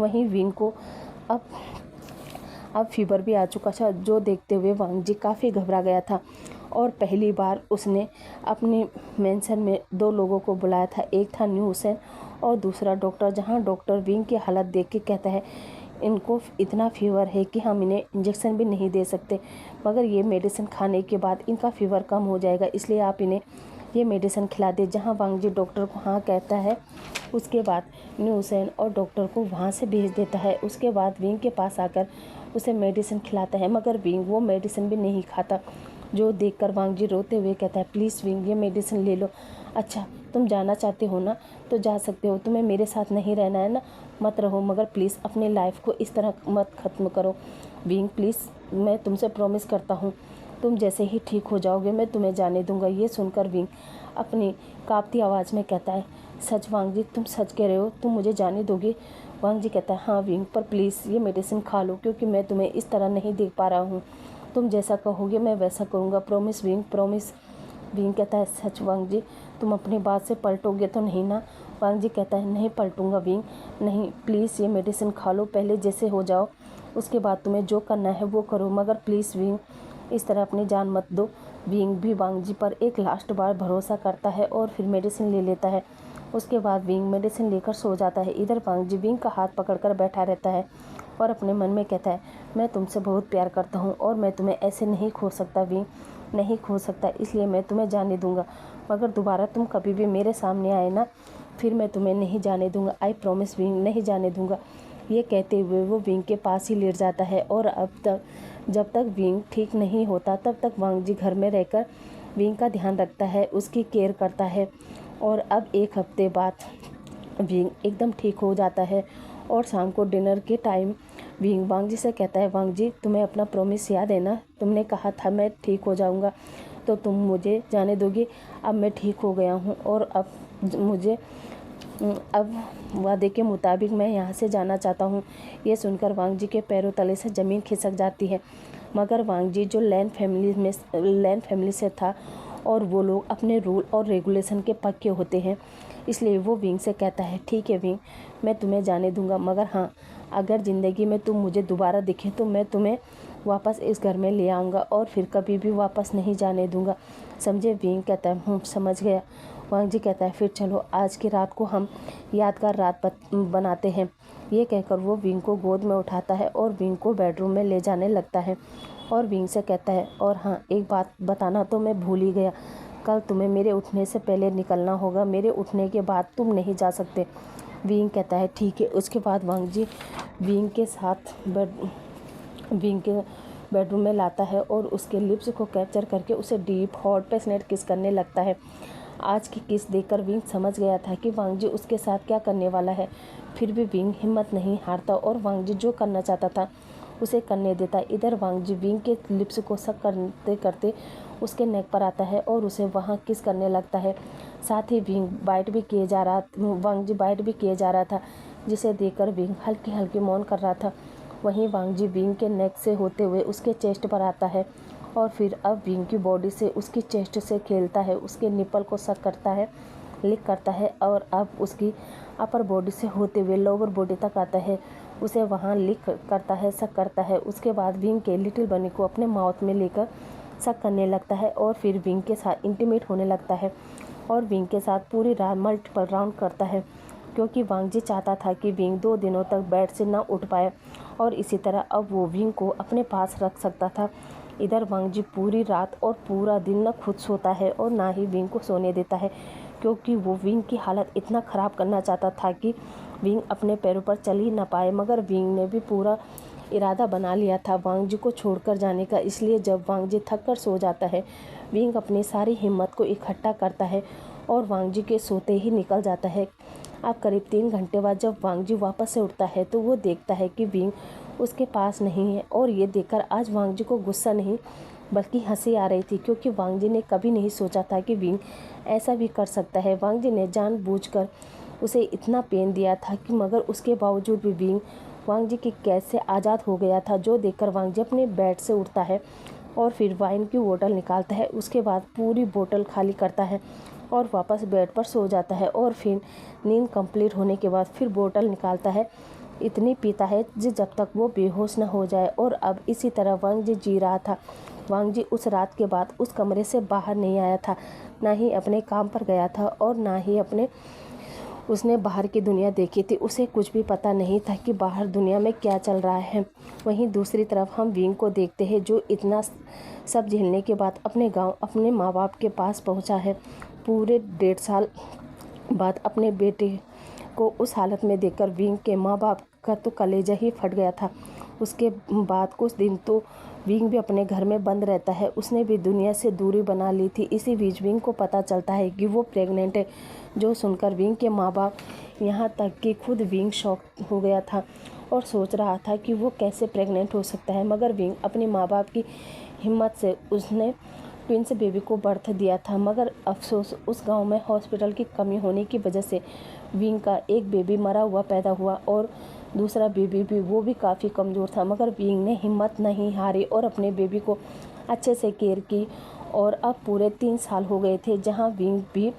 Speaker 1: वहीं विंग को अब फीवर भी आ चुका था, जो देखते हुए वांग जी काफ़ी घबरा गया था और पहली बार उसने अपने मेंशन में 2 लोगों को बुलाया था। एक था न्यू हुसैन और दूसरा डॉक्टर, जहां डॉक्टर विंग की हालत देख के कहता है, इनको इतना फीवर है कि हम इन्हें इंजेक्शन भी नहीं दे सकते, मगर ये मेडिसिन खाने के बाद इनका फीवर कम हो जाएगा, इसलिए आप इन्हें ये मेडिसिन खिला दे। जहां वांग जी डॉक्टर को हाँ कहता है, उसके बाद न्यू हुसैन और डॉक्टर को वहाँ से भेज देता है। उसके बाद विंग के पास आकर उसे मेडिसिन खिलाता है, मगर विंग वो मेडिसिन भी नहीं खाता, जो देखकर वांग जी रोते हुए कहता है, प्लीज़ विंग ये मेडिसिन ले लो। अच्छा तुम जाना चाहते हो ना, तो जा सकते हो, तुम्हें मेरे साथ नहीं रहना है ना, मत रहो, मगर प्लीज़ अपनी लाइफ को इस तरह मत ख़त्म करो। विंग प्लीज़, मैं तुमसे प्रॉमिस करता हूँ, तुम जैसे ही ठीक हो जाओगे मैं तुम्हें जाने दूंगा। ये सुनकर विंग अपनी कांपती आवाज़ में कहता है, सच वांग जी, तुम सच कह रहे हो, तुम मुझे जाने दोगे? वांग जी कहता है, हाँ विंग, पर प्लीज़ ये मेडिसिन खा लो, क्योंकि मैं तुम्हें इस तरह नहीं देख पा रहा हूँ, तुम जैसा कहोगे मैं वैसा करूँगा, प्रॉमिस विंग, प्रॉमिस। विंग कहता है, सच वांग जी, तुम अपनी बात से पलटोगे तो नहीं ना? वांग जी कहता है, नहीं पलटूंगा विंग, नहीं, प्लीज़ ये मेडिसिन खा लो, पहले जैसे हो जाओ, उसके बाद तुम्हें जो करना है वो करो, मगर प्लीज़ विंग इस तरह अपनी जान मत दो। विंग भी वांग जी पर एक लास्ट बार भरोसा करता है और फिर मेडिसिन ले लेता है। उसके बाद विंग मेडिसिन लेकर सो जाता है। इधर वांग जी विंग का हाथ पकड़कर बैठा रहता है और अपने मन में कहता है, मैं तुमसे बहुत प्यार करता हूँ और मैं तुम्हें ऐसे नहीं खो सकता विंग, नहीं खो सकता, इसलिए मैं तुम्हें जाने दूंगा, मगर दोबारा तुम कभी भी मेरे सामने आए ना, फिर मैं तुम्हें नहीं जाने दूंगा, आई प्रॉमिस विंग, नहीं जाने दूंगा। ये कहते हुए वो विंग के पास ही लेट जाता है और अब तक जब तक विंग ठीक नहीं होता तब तक वांग जी घर में रहकर विंग का ध्यान रखता है, उसकी केयर करता है। और अब 1 हफ्ते बाद विंग एकदम ठीक हो जाता है और शाम को डिनर के टाइम विंग वांग जी से कहता है, वांग जी तुम्हें अपना प्रॉमिस याद है ना, तुमने कहा था मैं ठीक हो जाऊंगा तो तुम मुझे जाने दोगे। अब मैं ठीक हो गया हूँ और अब वादे के मुताबिक मैं यहाँ से जाना चाहता हूँ। ये सुनकर वांग जी के पैरों तले से ज़मीन खिसक जाती है, मगर वांग जी जो लैन फैमिली से था और वो लोग अपने रूल और रेगुलेशन के पक्के होते हैं, इसलिए वो विंग से कहता है, ठीक है विंग, मैं तुम्हें जाने दूंगा, मगर हाँ, अगर ज़िंदगी में तुम मुझे दोबारा दिखे तो मैं तुम्हें वापस इस घर में ले आऊँगा और फिर कभी भी वापस नहीं जाने दूंगा, समझे? विंग कहता है, समझ गया। वांग जी कहता है, फिर चलो आज की रात को हम यादगार रात बनाते हैं। ये कहकर वो विंग को गोद में उठाता है और विंग को बेडरूम में ले जाने लगता है और विंग से कहता है, और हाँ, एक बात बताना तो मैं भूल ही गया, कल तुम्हें मेरे उठने से पहले निकलना होगा, मेरे उठने के बाद तुम नहीं जा सकते। विंग कहता है, ठीक है। उसके बाद वांग जी विंग के बेडरूम में लाता है और उसके लिप्स को कैप्चर करके उसे डीप हॉट पैशनेट किस करने लगता है। आज की किस देखकर विंग समझ गया था कि वांग जी उसके साथ क्या करने वाला है, फिर भी विंग हिम्मत नहीं हारता और वांग जी जो करना चाहता था उसे करने देता। इधर वांग जी विंग के लिप्स को सक करते करते उसके नेक पर आता है और उसे वहाँ किस करने लगता है। साथ ही वांग जी बाइट भी किए जा रहा था, जिसे देखकर विंग हल्की हल्की मौन कर रहा था। वहीं वांग जी विंग के नेक से होते हुए उसके चेस्ट पर आता है और फिर अब विंग की बॉडी से उसकी चेस्ट से खेलता है, उसके निपल को सक करता है, लिक करता है और अब उसकी अपर बॉडी से होते हुए लोअर बॉडी तक आता है, उसे वहाँ लिक करता है, सक करता है। उसके बाद विंग के लिटिल बनी को अपने माउथ में लेकर सक करने लगता है और फिर विंग के साथ इंटीमेट होने लगता है और विंग के साथ पूरी रात मल्टीपल राउंड करता है, क्योंकि वांग जी चाहता था कि विंग 2 दिनों तक बेड से ना उठ पाए और इसी तरह अब वो विंग को अपने पास रख सकता था। इधर वांग जी पूरी रात और पूरा दिन न खुद सोता है और ना ही विंग को सोने देता है, क्योंकि वो विंग की हालत इतना ख़राब करना चाहता था कि विंग अपने पैरों पर चल ही ना पाए। मगर विंग ने भी पूरा इरादा बना लिया था वांग जी को छोड़कर जाने का। इसलिए जब वांग जी थक कर सो जाता है, विंग अपनी सारी हिम्मत को इकट्ठा करता है और वांग जी के सोते ही निकल जाता है। अब करीब 3 घंटे बाद जब वांग जी वापस से उठता है तो वो देखता है कि विंग उसके पास नहीं है। और ये देखकर आज वांग जी को गुस्सा नहीं बल्कि हंसी आ रही थी, क्योंकि वांग जी ने कभी नहीं सोचा था कि विंग ऐसा भी कर सकता है। वांग जी ने जानबूझकर उसे इतना पेन दिया था कि मगर उसके बावजूद भी विंग वांग जी की कैद से आज़ाद हो गया था, जो देखकर वांग जी अपने बेड से उठता है और फिर वाइन की बोतल निकालता है। उसके बाद पूरी बोतल खाली करता है और वापस बेड पर सो जाता है और फिर नींद कंप्लीट होने के बाद फिर बोतल निकालता है। इतनी पीता है जब तक वो बेहोश न हो जाए। और अब इसी तरह वांग जी जी रहा था। वांग जी उस रात के बाद उस कमरे से बाहर नहीं आया था, ना ही अपने काम पर गया था और ना ही उसने बाहर की दुनिया देखी थी। उसे कुछ भी पता नहीं था कि बाहर दुनिया में क्या चल रहा है। वहीं दूसरी तरफ हम विंग को देखते हैं, जो इतना सब झेलने के बाद अपने गांव अपने माँ बाप के पास पहुंचा है। पूरे 1.5 साल बाद अपने बेटे को उस हालत में देखकर विंग के माँ बाप का तो कलेजा ही फट गया था। उसके बाद कुछ दिन तो विंग भी अपने घर में बंद रहता है। उसने भी दुनिया से दूरी बना ली थी। इसी बीच विंग को पता चलता है कि वो प्रेग्नेंट है, जो सुनकर विंग के माँ बाप यहाँ तक कि खुद विंग शॉक हो गया था और सोच रहा था कि वो कैसे प्रेग्नेंट हो सकता है। मगर विंग अपने माँ बाप की हिम्मत से उसने ट्विंस बेबी को बर्थ दिया था। मगर अफसोस उस गांव में हॉस्पिटल की कमी होने की वजह से विंग का एक बेबी मरा हुआ पैदा हुआ और दूसरा बेबी भी वो भी काफ़ी कमज़ोर था। मगर विंग ने हिम्मत नहीं हारी और अपने बेबी को अच्छे से केयर की। और अब पूरे 3 साल हो गए थे, जहां विंग भी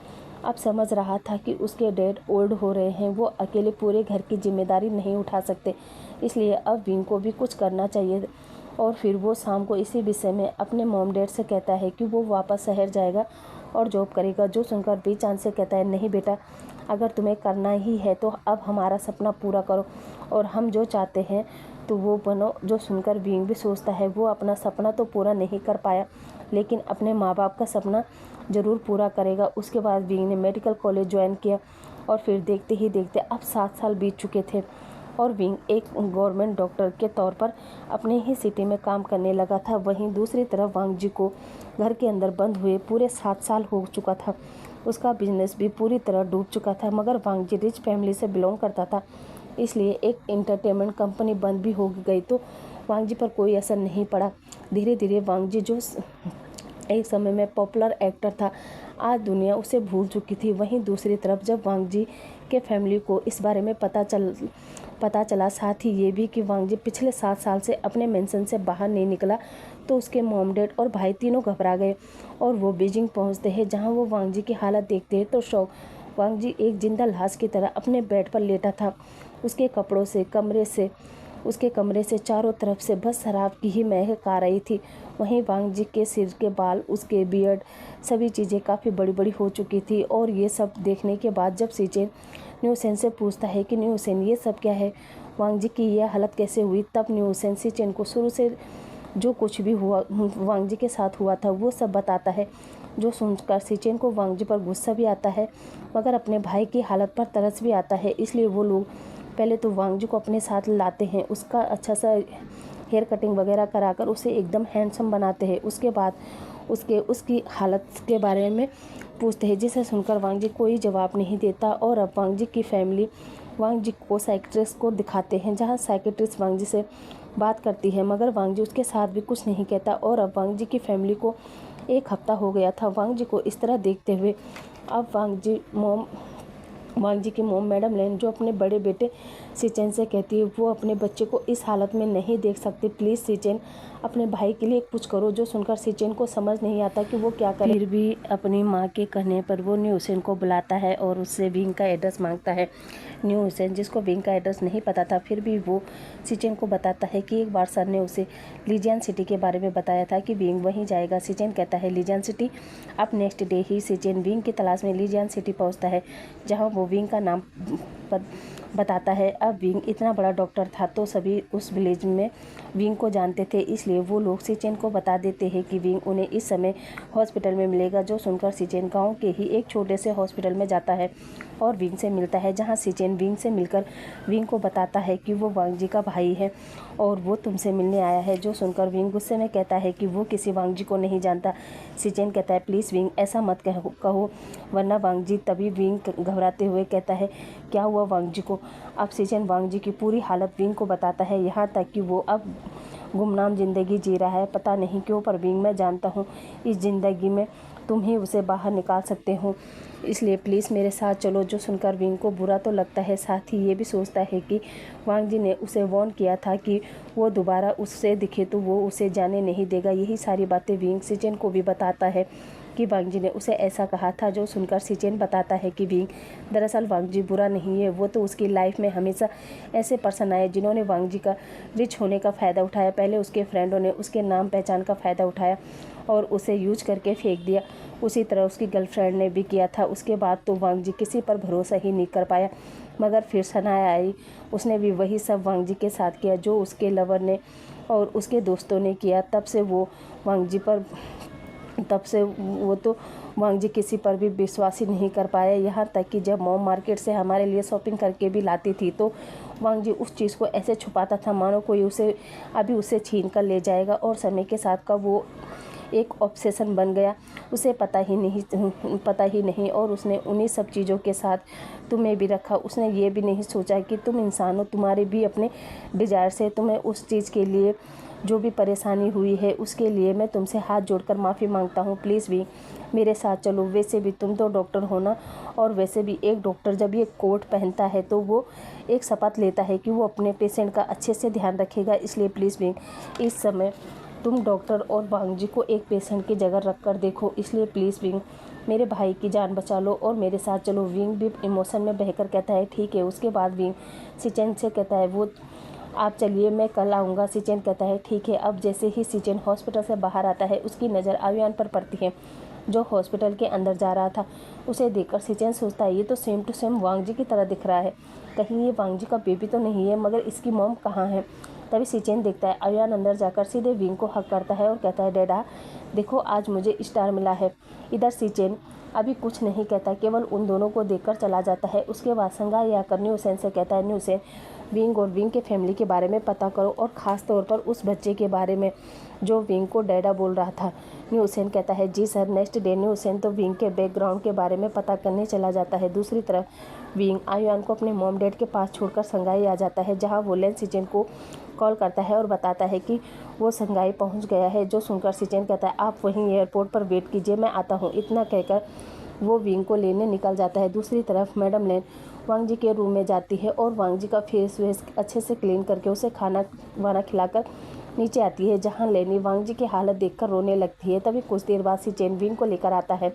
Speaker 1: अब समझ रहा था कि उसके डैड ओल्ड हो रहे हैं, वो अकेले पूरे घर की जिम्मेदारी नहीं उठा सकते। इसलिए अब विंग को भी कुछ करना चाहिए। और फिर वो शाम को इसी विषय में अपने मॉम डैड से कहता है कि वो वापस शहर जाएगा और जॉब करेगा, जो सुनकर बेचान से कहता है, नहीं बेटा, अगर तुम्हें करना ही है तो अब हमारा सपना पूरा करो और हम जो चाहते हैं तो वो बनो। जो सुनकर विंग भी सोचता है वो अपना सपना तो पूरा नहीं कर पाया, लेकिन अपने माँ बाप का सपना ज़रूर पूरा करेगा। उसके बाद विंग ने मेडिकल कॉलेज ज्वाइन किया और फिर देखते ही देखते अब 7 साल बीत चुके थे और विंग एक गवर्नमेंट डॉक्टर के तौर पर अपने ही सिटी में काम करने लगा था। वहीं दूसरी तरफ वांग जी को घर के अंदर बंद हुए पूरे 7 साल हो चुका था। उसका बिजनेस भी पूरी तरह डूब चुका था। मगर वांग जी रिच फैमिली से बिलोंग करता था, इसलिए एक एंटरटेनमेंट कंपनी बंद भी हो गई तो वांग जी पर कोई असर नहीं पड़ा। धीरे धीरे वांग जी, जो एक समय में पॉपुलर एक्टर था, आज दुनिया उसे भूल चुकी थी। वहीं दूसरी तरफ जब वांग जी के फैमिली को इस बारे में पता चला, साथ ही ये भी कि वांग जी पिछले 7 साल से अपने मेंशन से बाहर नहीं निकला, तो उसके मॉम डैड और भाई तीनों घबरा गए और वो बीजिंग पहुंचते हैं। जहां वो वांग जी की हालत देखते हैं तो शौक वांग जी एक जिंदा लाश की तरह अपने बेड पर लेटा था। उसके कमरे से चारों तरफ से बस शराब की ही महक आ रही थी। वहीं वांग जी के सिर के बाल, उसके बियर्ड, सभी चीज़ें काफ़ी बड़ी बड़ी हो चुकी थी। और ये सब देखने के बाद जब सीचेन न्यूसेन से पूछता है कि न्यूसेन, ये सब क्या है, वांग जी की यह हालत कैसे हुई, तब न्यूसेन सीचेन को शुरू से जो कुछ भी हुआ वांग जी के साथ हुआ था वो सब बताता है। जो सुनकर सीचेन को वांग जी पर गुस्सा भी आता है, मगर अपने भाई की हालत पर तरस भी आता है। इसलिए वो लोग पहले तो वांग जी को अपने साथ लाते हैं, उसका अच्छा सा हेयर कटिंग वगैरह कराकर उसे एकदम हैंडसम बनाते हैं। उसके बाद उसकी हालत के बारे में पूछते हैं, जिसे सुनकर वांग जी कोई जवाब नहीं देता। और अब वांग जी की फैमिली वांग जी को साइकियाट्रिस्ट को दिखाते हैं, जहां साइकियाट्रिस्ट वांग जी से बात करती है, मगर वांग जी उसके साथ भी कुछ नहीं कहता। और अब वांग जी की फैमिली को 1 हफ्ता हो गया था वांग जी को इस तरह देखते हुए। अब वांग जी की मोम मैडम लेन, जो अपने बड़े बेटे सीचेन से कहती है वो अपने बच्चे को इस हालत में नहीं देख सकती, प्लीज़ सीचेन अपने भाई के लिए कुछ करो। जो सुनकर सीचेन को समझ नहीं आता कि वो क्या करे। फिर भी अपनी माँ के कहने पर वो न्यू हुसैन को बुलाता है और उससे विंग का एड्रेस मांगता है। न्यू हुसैन, जिसको विंग का एड्रेस नहीं पता था, फिर भी वो सीचेन को बताता है कि एक बार सर ने उसे लीजियन सिटी के बारे में बताया था कि विंग वहीं जाएगा। सीचेन कहता है लीजियन सिटी। अब नेक्स्ट डे ही सीचेन विंग की तलाश में लीजियन सिटी पहुंचता है, जहां वो विंग का नाम बताता है। अब विंग इतना बड़ा डॉक्टर था तो सभी उस विलेज में विंग को जानते थे, इसलिए वो लोग सीचेन को बता देते हैं कि विंग उन्हें इस समय हॉस्पिटल में मिलेगा। जो सुनकर सीचेन गाँव के ही एक छोटे से हॉस्पिटल में जाता है और विंग से मिलता है, जहाँ सिचेन विंग से मिलकर विंग को बताता है कि वो वांग जी का भाई है और वो तुमसे मिलने आया है। जो सुनकर विंग गुस्से में कहता है कि वो किसी वांग जी को नहीं जानता। सिचेन कहता है प्लीज़ विंग ऐसा मत कहो वरना वांग जी। तभी विंग घबराते हुए कहता है क्या हुआ वांग जी को। अब सिचेन वांग जी की पूरी हालत विंग को बताता है, यहाँ तक कि वो अब गुमनाम ज़िंदगी जी रहा है। पता नहीं क्यों पर विंग मैं जानता हूँ इस ज़िंदगी में तुम ही उसे बाहर निकाल सकते हो, इसलिए प्लीज़ मेरे साथ चलो। जो सुनकर विंग को बुरा तो लगता है, साथ ही ये भी सोचता है कि वांग जी ने उसे वार्न किया था कि वो दोबारा उससे दिखे तो वो उसे जाने नहीं देगा। यही सारी बातें विंग सिचेन को भी बताता है कि वांग जी ने उसे ऐसा कहा था। जो सुनकर सिचेन बताता है कि विंग दरअसल वांग जी बुरा नहीं है, वो तो उसकी लाइफ में हमेशा ऐसे पर्सन आए जिन्होंने वांग जी का रिच होने का फ़ायदा उठाया। पहले उसके फ्रेंडों ने उसके नाम पहचान का फ़ायदा उठाया और उसे यूज करके फेंक दिया। उसी तरह उसकी गर्लफ्रेंड ने भी किया था। उसके बाद तो वांग जी किसी पर भरोसा ही नहीं कर पाया। मगर फिर सनाया आई, उसने भी वही सब वांग जी के साथ किया जो उसके लवर ने और उसके दोस्तों ने किया। तब से वो वांग जी किसी पर भी विश्वास ही नहीं कर पाया। यहाँ तक कि जब मॉम मार्केट से हमारे लिए शॉपिंग करके भी लाती थी तो वांग जी उस चीज़ को ऐसे छुपाता था मानो कोई उसे छीन कर ले जाएगा। और समय के साथ का वो एक ऑब्सेशन बन गया, उसे पता ही नहीं और उसने उन्हीं सब चीज़ों के साथ तुम्हें भी रखा। उसने ये भी नहीं सोचा कि तुम इंसान हो, तुम्हारे भी अपने डिज़ायर से तुम्हें उस चीज़ के लिए जो भी परेशानी हुई है उसके लिए मैं तुमसे हाथ जोड़कर माफ़ी मांगता हूँ। प्लीज़ भी मेरे साथ चलो। वैसे भी तुम तो डॉक्टर हो ना, और वैसे भी एक डॉक्टर जब ये कोट पहनता है तो वो एक शपथ लेता है कि वो अपने पेशेंट का अच्छे से ध्यान रखेगा। इसलिए प्लीज़ भी इस समय तुम डॉक्टर और वांग जी को एक पेशेंट की जगह रख कर देखो। इसलिए प्लीज़ विंग मेरे भाई की जान बचा लो और मेरे साथ चलो। विंग भी इमोशन में बहकर कहता है ठीक है। उसके बाद विंग सिचेन से कहता है वो आप चलिए मैं कल आऊँगा। सिचेन कहता है ठीक है। अब जैसे ही सिचेन हॉस्पिटल से बाहर आता है उसकी नज़र आयुआन पर पड़ती है जो हॉस्पिटल के अंदर जा रहा था। उसे देखकर सिचेन सोचता है ये तो सेम टू सेम वांग जी की तरह दिख रहा है, कहीं ये वांग जी का बेबी तो नहीं है, मगर इसकी मॉम कहाँ है। तभी सिचेन देखता है आयुआन अंदर जाकर सीधे विंग को हक करता है और कहता है डैडा देखो आज मुझे स्टार मिला है। इधर सिचेन अभी कुछ नहीं कहता, केवल उन दोनों को देखकर चला जाता है। उसके बाद संगाई आकर न्यू सेन से कहता है न्यू सेन विंग और विंग के फैमिली के बारे में पता करो और ख़ास तौर पर उस बच्चे के बारे में जो विंग को डैडा बोल रहा था। न्यू सेन कहता है जी सर। नेक्स्ट डे न्यू सेन तो विंग के बैकग्राउंड के बारे में पता करने चला जाता है। दूसरी तरफ विंग आयुआन को अपने मॉम डैड के पास छोड़कर संगाई आ जाता है, जहाँ वो लेन सिचेन को कॉल करता है और बताता है कि वो संगाई पहुंच गया है। जो सुनकर सिचेन कहता है आप वहीं एयरपोर्ट पर वेट कीजिए, मैं आता हूँ। इतना कहकर वो विंग को लेने निकल जाता है। दूसरी तरफ मैडम लेन वांग जी के रूम में जाती है और वांग जी का फेस वेस अच्छे से क्लीन करके उसे खाना वाना खिलाकर नीचे आती है, जहाँ लेनी वांग जी की हालत देखकर रोने लगती है। तभी कुछ देर बाद सिचेन विंग को लेकर आता है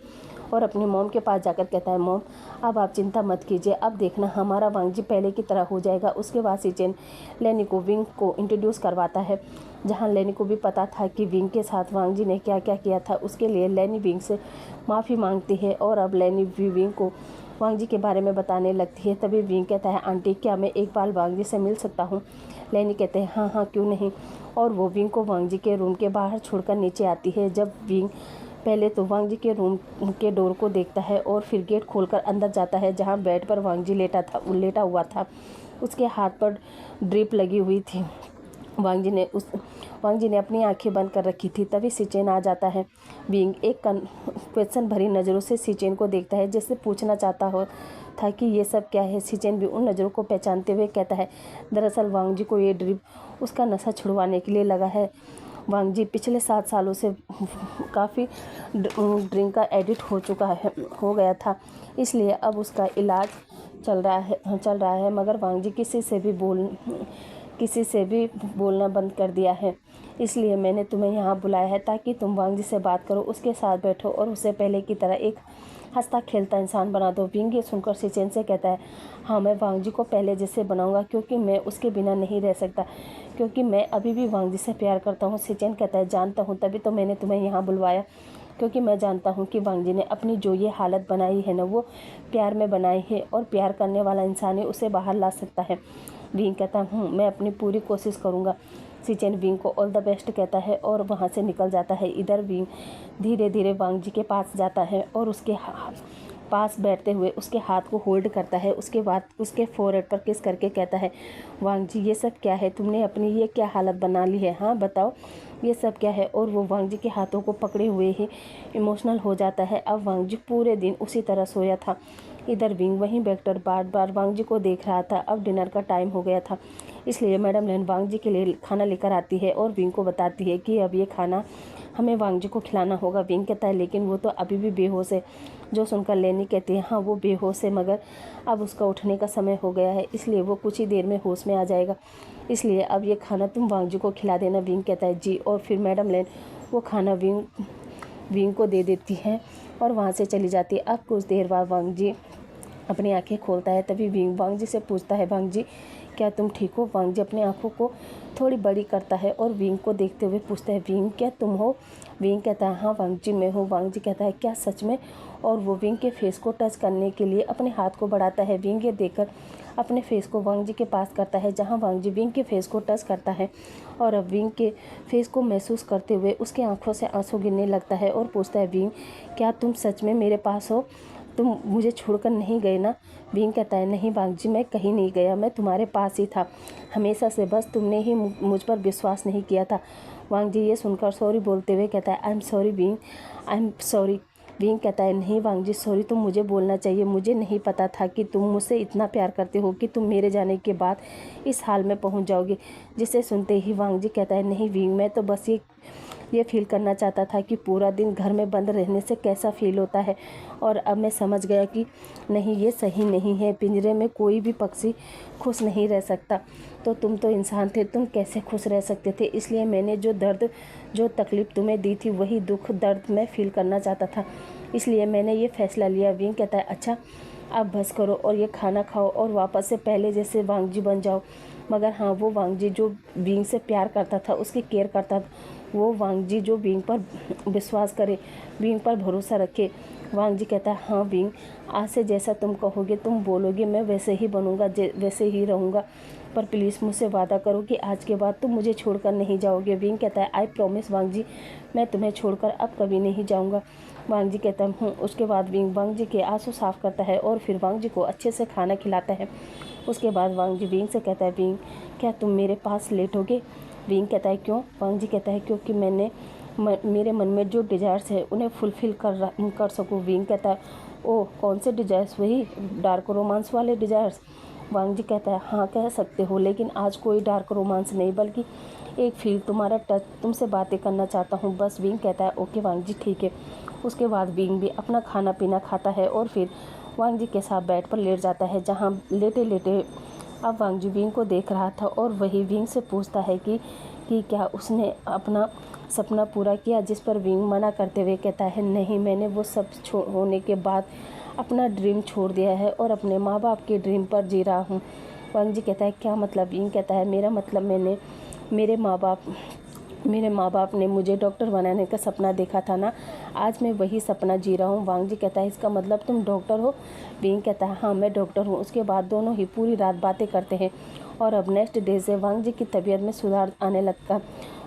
Speaker 1: और अपनी मॉम के पास जाकर कहता है मॉम अब आप चिंता मत कीजिए, अब देखना हमारा वांग जी पहले की तरह हो जाएगा। उसके बाद सिचेन लेनी को विंग को इंट्रोड्यूस करवाता है, जहाँ लेनी को भी पता था कि विंग के साथ वांग जी ने क्या क्या किया था। उसके लिए लेनी विंग से माफ़ी मांगती है और अब लेनी भी विंग को वांग जी के बारे में बताने लगती है। तभी विंग कहता है आंटी क्या मैं एक बार वांग जी से मिल सकता हूँ। लेनी कहते हैं हाँ हाँ क्यों नहीं, और वो विंग को वांग जी के रूम के बाहर छोड़कर नीचे आती है। जब विंग पहले तो वांग जी के रूम के डोर को देखता है और फिर गेट खोलकर अंदर जाता है, जहाँ बेड पर वांग जी लेटा हुआ था। उसके हाथ पर ड्रिप लगी हुई थी। वांग जी ने अपनी आंखें बंद कर रखी थी। तभी सिचेन आ जाता है। विंग एक क्वेश्चन भरी नज़रों से सिचेन को देखता है, जैसे पूछना चाहता हो था कि ये सब क्या है। सिचेन भी उन नज़रों को पहचानते हुए कहता है दरअसल वांग जी को ये ड्रिप उसका नशा छुड़वाने के लिए लगा है। वांग जी पिछले 7 सालों से काफ़ी ड्रिंक का एडिक्ट हो गया था, इसलिए अब उसका इलाज चल रहा है। मगर वांग जी किसी से भी बोलना बंद कर दिया है। इसलिए मैंने तुम्हें यहाँ बुलाया है ताकि तुम वांग जी से बात करो, उसके साथ बैठो और उसे पहले की तरह एक हंसता खेलता इंसान बना दो। विंग ये सुनकर सिचेन से कहता है हाँ मैं वांग जी को पहले जैसे बनाऊंगा, क्योंकि मैं उसके बिना नहीं रह सकता, क्योंकि मैं अभी भी वांग जी से प्यार करता हूँ। सिचेन कहता है जानता हूँ, तभी तो मैंने तुम्हें यहाँ बुलवाया, क्योंकि मैं जानता हूँ कि वांग जी ने अपनी जो ये हालत बनाई है ना वो प्यार में बनाई है और प्यार करने वाला इंसान ही उसे बाहर ला सकता है। विंग कहता हूँ मैं अपनी पूरी कोशिश करूँगा। सिचेन विंग को ऑल द बेस्ट कहता है और वहाँ से निकल जाता है। इधर विंग धीरे धीरे वांग जी के पास जाता है और पास बैठते हुए उसके हाथ को होल्ड करता है। उसके बाद उसके फोरहेड पर किस करके कहता है, वांग जी ये सब क्या है, तुमने अपनी ये क्या हालत बना ली है, हाँ बताओ ये सब क्या है। और वो वांग जी के हाथों को पकड़े हुए ही इमोशनल हो जाता है। अब वांग जी पूरे दिन उसी तरह सोया था। इधर विंग वहीं बैठकर बार बार वांग जी को देख रहा था। अब डिनर का टाइम हो गया था, इसलिए मैडम लेन वांग जी के लिए खाना लेकर आती है और विंग को बताती है कि अब ये खाना हमें वांग जी को खिलाना होगा। विंग कहता है लेकिन वो तो अभी भी बेहोश है। जो सुनकर लेनी कहती है हाँ वो बेहोश है, मगर अब उसका उठने का समय हो गया है, इसलिए वो कुछ ही देर में होश में आ जाएगा, इसलिए अब ये खाना तुम वांग जी को खिला देना। विंग कहता है जी। और फिर मैडम लेन वो खाना विंग को दे देती है और वहाँ से चली जाती है। अब कुछ देर बाद वांग जी अपनी आंखें खोलता है। तभी विंग वांग जी से पूछता है, वांग जी क्या तुम ठीक हो। वांग जी अपनी आंखों को थोड़ी बड़ी करता है और विंग को देखते हुए पूछता है, विंग क्या तुम हो। विंग कहता है हाँ वांग जी मैं हूँ। वांग जी कहता है क्या सच में। और वो विंग के फेस को टच करने के लिए अपने हाथ को बढ़ाता है। विंग ये देखकर अपने फेस को वांग जी के पास करता है, जहाँ वांग जी विंग के फेस को टच करता है। और अब विंग के फेस को महसूस करते हुए उसके आंखों से आंसू गिरने लगता है और पूछता है, विंग क्या तुम सच में मेरे पास हो, तुम मुझे छोड़कर नहीं गए ना। विंग कहता है नहीं वांग जी मैं कहीं नहीं गया, मैं तुम्हारे पास ही था हमेशा से, बस तुमने ही मुझ पर विश्वास नहीं किया था। वांग जी ये सुनकर सॉरी बोलते हुए कहता है, I am sorry wing, I am sorry. Wing कहता है नहीं वांग जी सॉरी तुम मुझे बोलना चाहिए, मुझे नहीं पता था कि तुम मुझसे इतना प्यार करते हो कि तुम मेरे जाने के बाद इस हाल में पहुंच जाओगे। जिसे सुनते ही वांग जी कहता है नहीं विंग मैं तो बस ये फील करना चाहता था कि पूरा दिन घर में बंद रहने से कैसा फील होता है, और अब मैं समझ गया कि नहीं ये सही नहीं है, पिंजरे में कोई भी पक्षी खुश नहीं रह सकता। तो तुम तो इंसान थे, तुम कैसे खुश रह सकते थे, इसलिए मैंने जो दर्द जो तकलीफ़ तुम्हें दी थी वही दुख दर्द मैं फील करना चाहता था, इसलिए मैंने ये फ़ैसला लिया। विंग कहता है अच्छा अब बस करो और ये खाना खाओ और वापस से पहले जैसे वांग जी बन जाओ। मगर हाँ वो वांग जी जो विंग से प्यार करता था, उसकी केयर करता था, वो वांग जी जो विंग पर विश्वास करे, विंग पर भरोसा रखे। वांग जी कहता है हाँ विंग आज से जैसा तुम कहोगे तुम बोलोगे मैं वैसे ही बनूंगा, वैसे ही रहूँगा, पर प्लीज़ मुझसे वादा करो कि आज के बाद तुम मुझे छोड़कर नहीं जाओगे। विंग कहता है आई प्रॉमिस वांग जी मैं तुम्हें छोड़कर अब कभी नहीं जाऊँगा। वांग जी कहता हूँ। उसके बाद विंग वांग जी के आंसू साफ करता है और फिर वांग जी को अच्छे से खाना खिलाता है। उसके बाद वांग जी विंग से कहता है, विंग क्या तुम मेरे पास लेटोगे। विंग कहता है क्यों। वांग जी कहता है क्योंकि मेरे मन में जो डिज़ायर्स है उन्हें फुलफ़िल कर सकूँ। विंग कहता है ओह कौन से डिज़ायर्स, वही डार्क रोमांस वाले डिज़ायर्स। वांग जी कहता है हाँ कह सकते हो, लेकिन आज कोई डार्क रोमांस नहीं, बल्कि एक फील तुम्हारा टच, तुमसे बातें करना चाहता हूँ बस। विंग कहता है ओके वांग जी ठीक है। उसके बाद विंग भी अपना खाना पीना खाता है और फिर वांग जी के साथ बेड पर लेट जाता है, जहाँ लेटे लेटे अब वांग जी विंग को देख रहा था और वही विंग से पूछता है कि क्या उसने अपना सपना पूरा किया, जिस पर विंग मना करते हुए कहता है नहीं मैंने वो सब होने के बाद अपना ड्रीम छोड़ दिया है और अपने माँ बाप के ड्रीम पर जी रहा हूँ। वांग जी कहता है क्या मतलब। विंग कहता है मेरा मतलब मेरे माँ बाप ने मुझे डॉक्टर बनाने का सपना देखा था ना, आज मैं वही सपना जी रहा हूँ। वांग जी कहता है इसका मतलब तुम डॉक्टर हो। विंग कहता है हाँ मैं डॉक्टर हूँ। उसके बाद दोनों ही पूरी रात बातें करते हैं और अब नेक्स्ट डे से वांग जी की तबीयत में सुधार आने लगा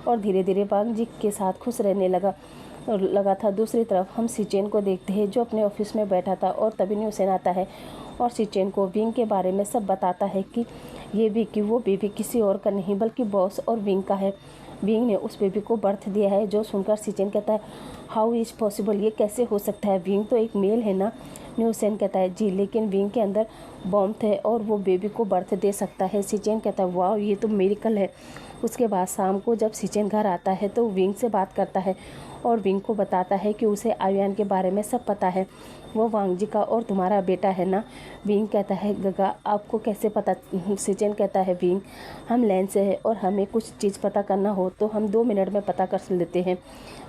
Speaker 1: और धीरे धीरे वांग जी के साथ खुश रहने लगा था। दूसरी तरफ हम सिचेन को देखते हैं जो अपने ऑफिस में बैठा था और तभी न्यूसेन आता है और सिचेन को विंग के बारे में सब बताता है कि वो बेबी किसी और का नहीं बल्कि बॉस और विंग का है। विंग ने उस बेबी को बर्थ दिया है। जो सुनकर सिचेन कहता है हाउ इज़ पॉसिबल, ये कैसे हो सकता है, विंग तो एक मेल है ना। न्यूसेन कहता है जी लेकिन विंग के अंदर बॉम्ब है और वो बेबी को बर्थ दे सकता है। सिचेन कहता है वाह ये तो मिरेकल है। उसके बाद शाम को जब सिचेन घर आता है तो विंग से बात करता है और विंग को बताता है कि उसे आयुआन के बारे में सब पता है, वो वांग जी का और तुम्हारा बेटा है ना। विंग कहता है गगा आपको कैसे पता। सिचेन कहता है विंग हम लैंड से है और हमें कुछ चीज़ पता करना हो तो हम 2 मिनट में पता कर लेते हैं।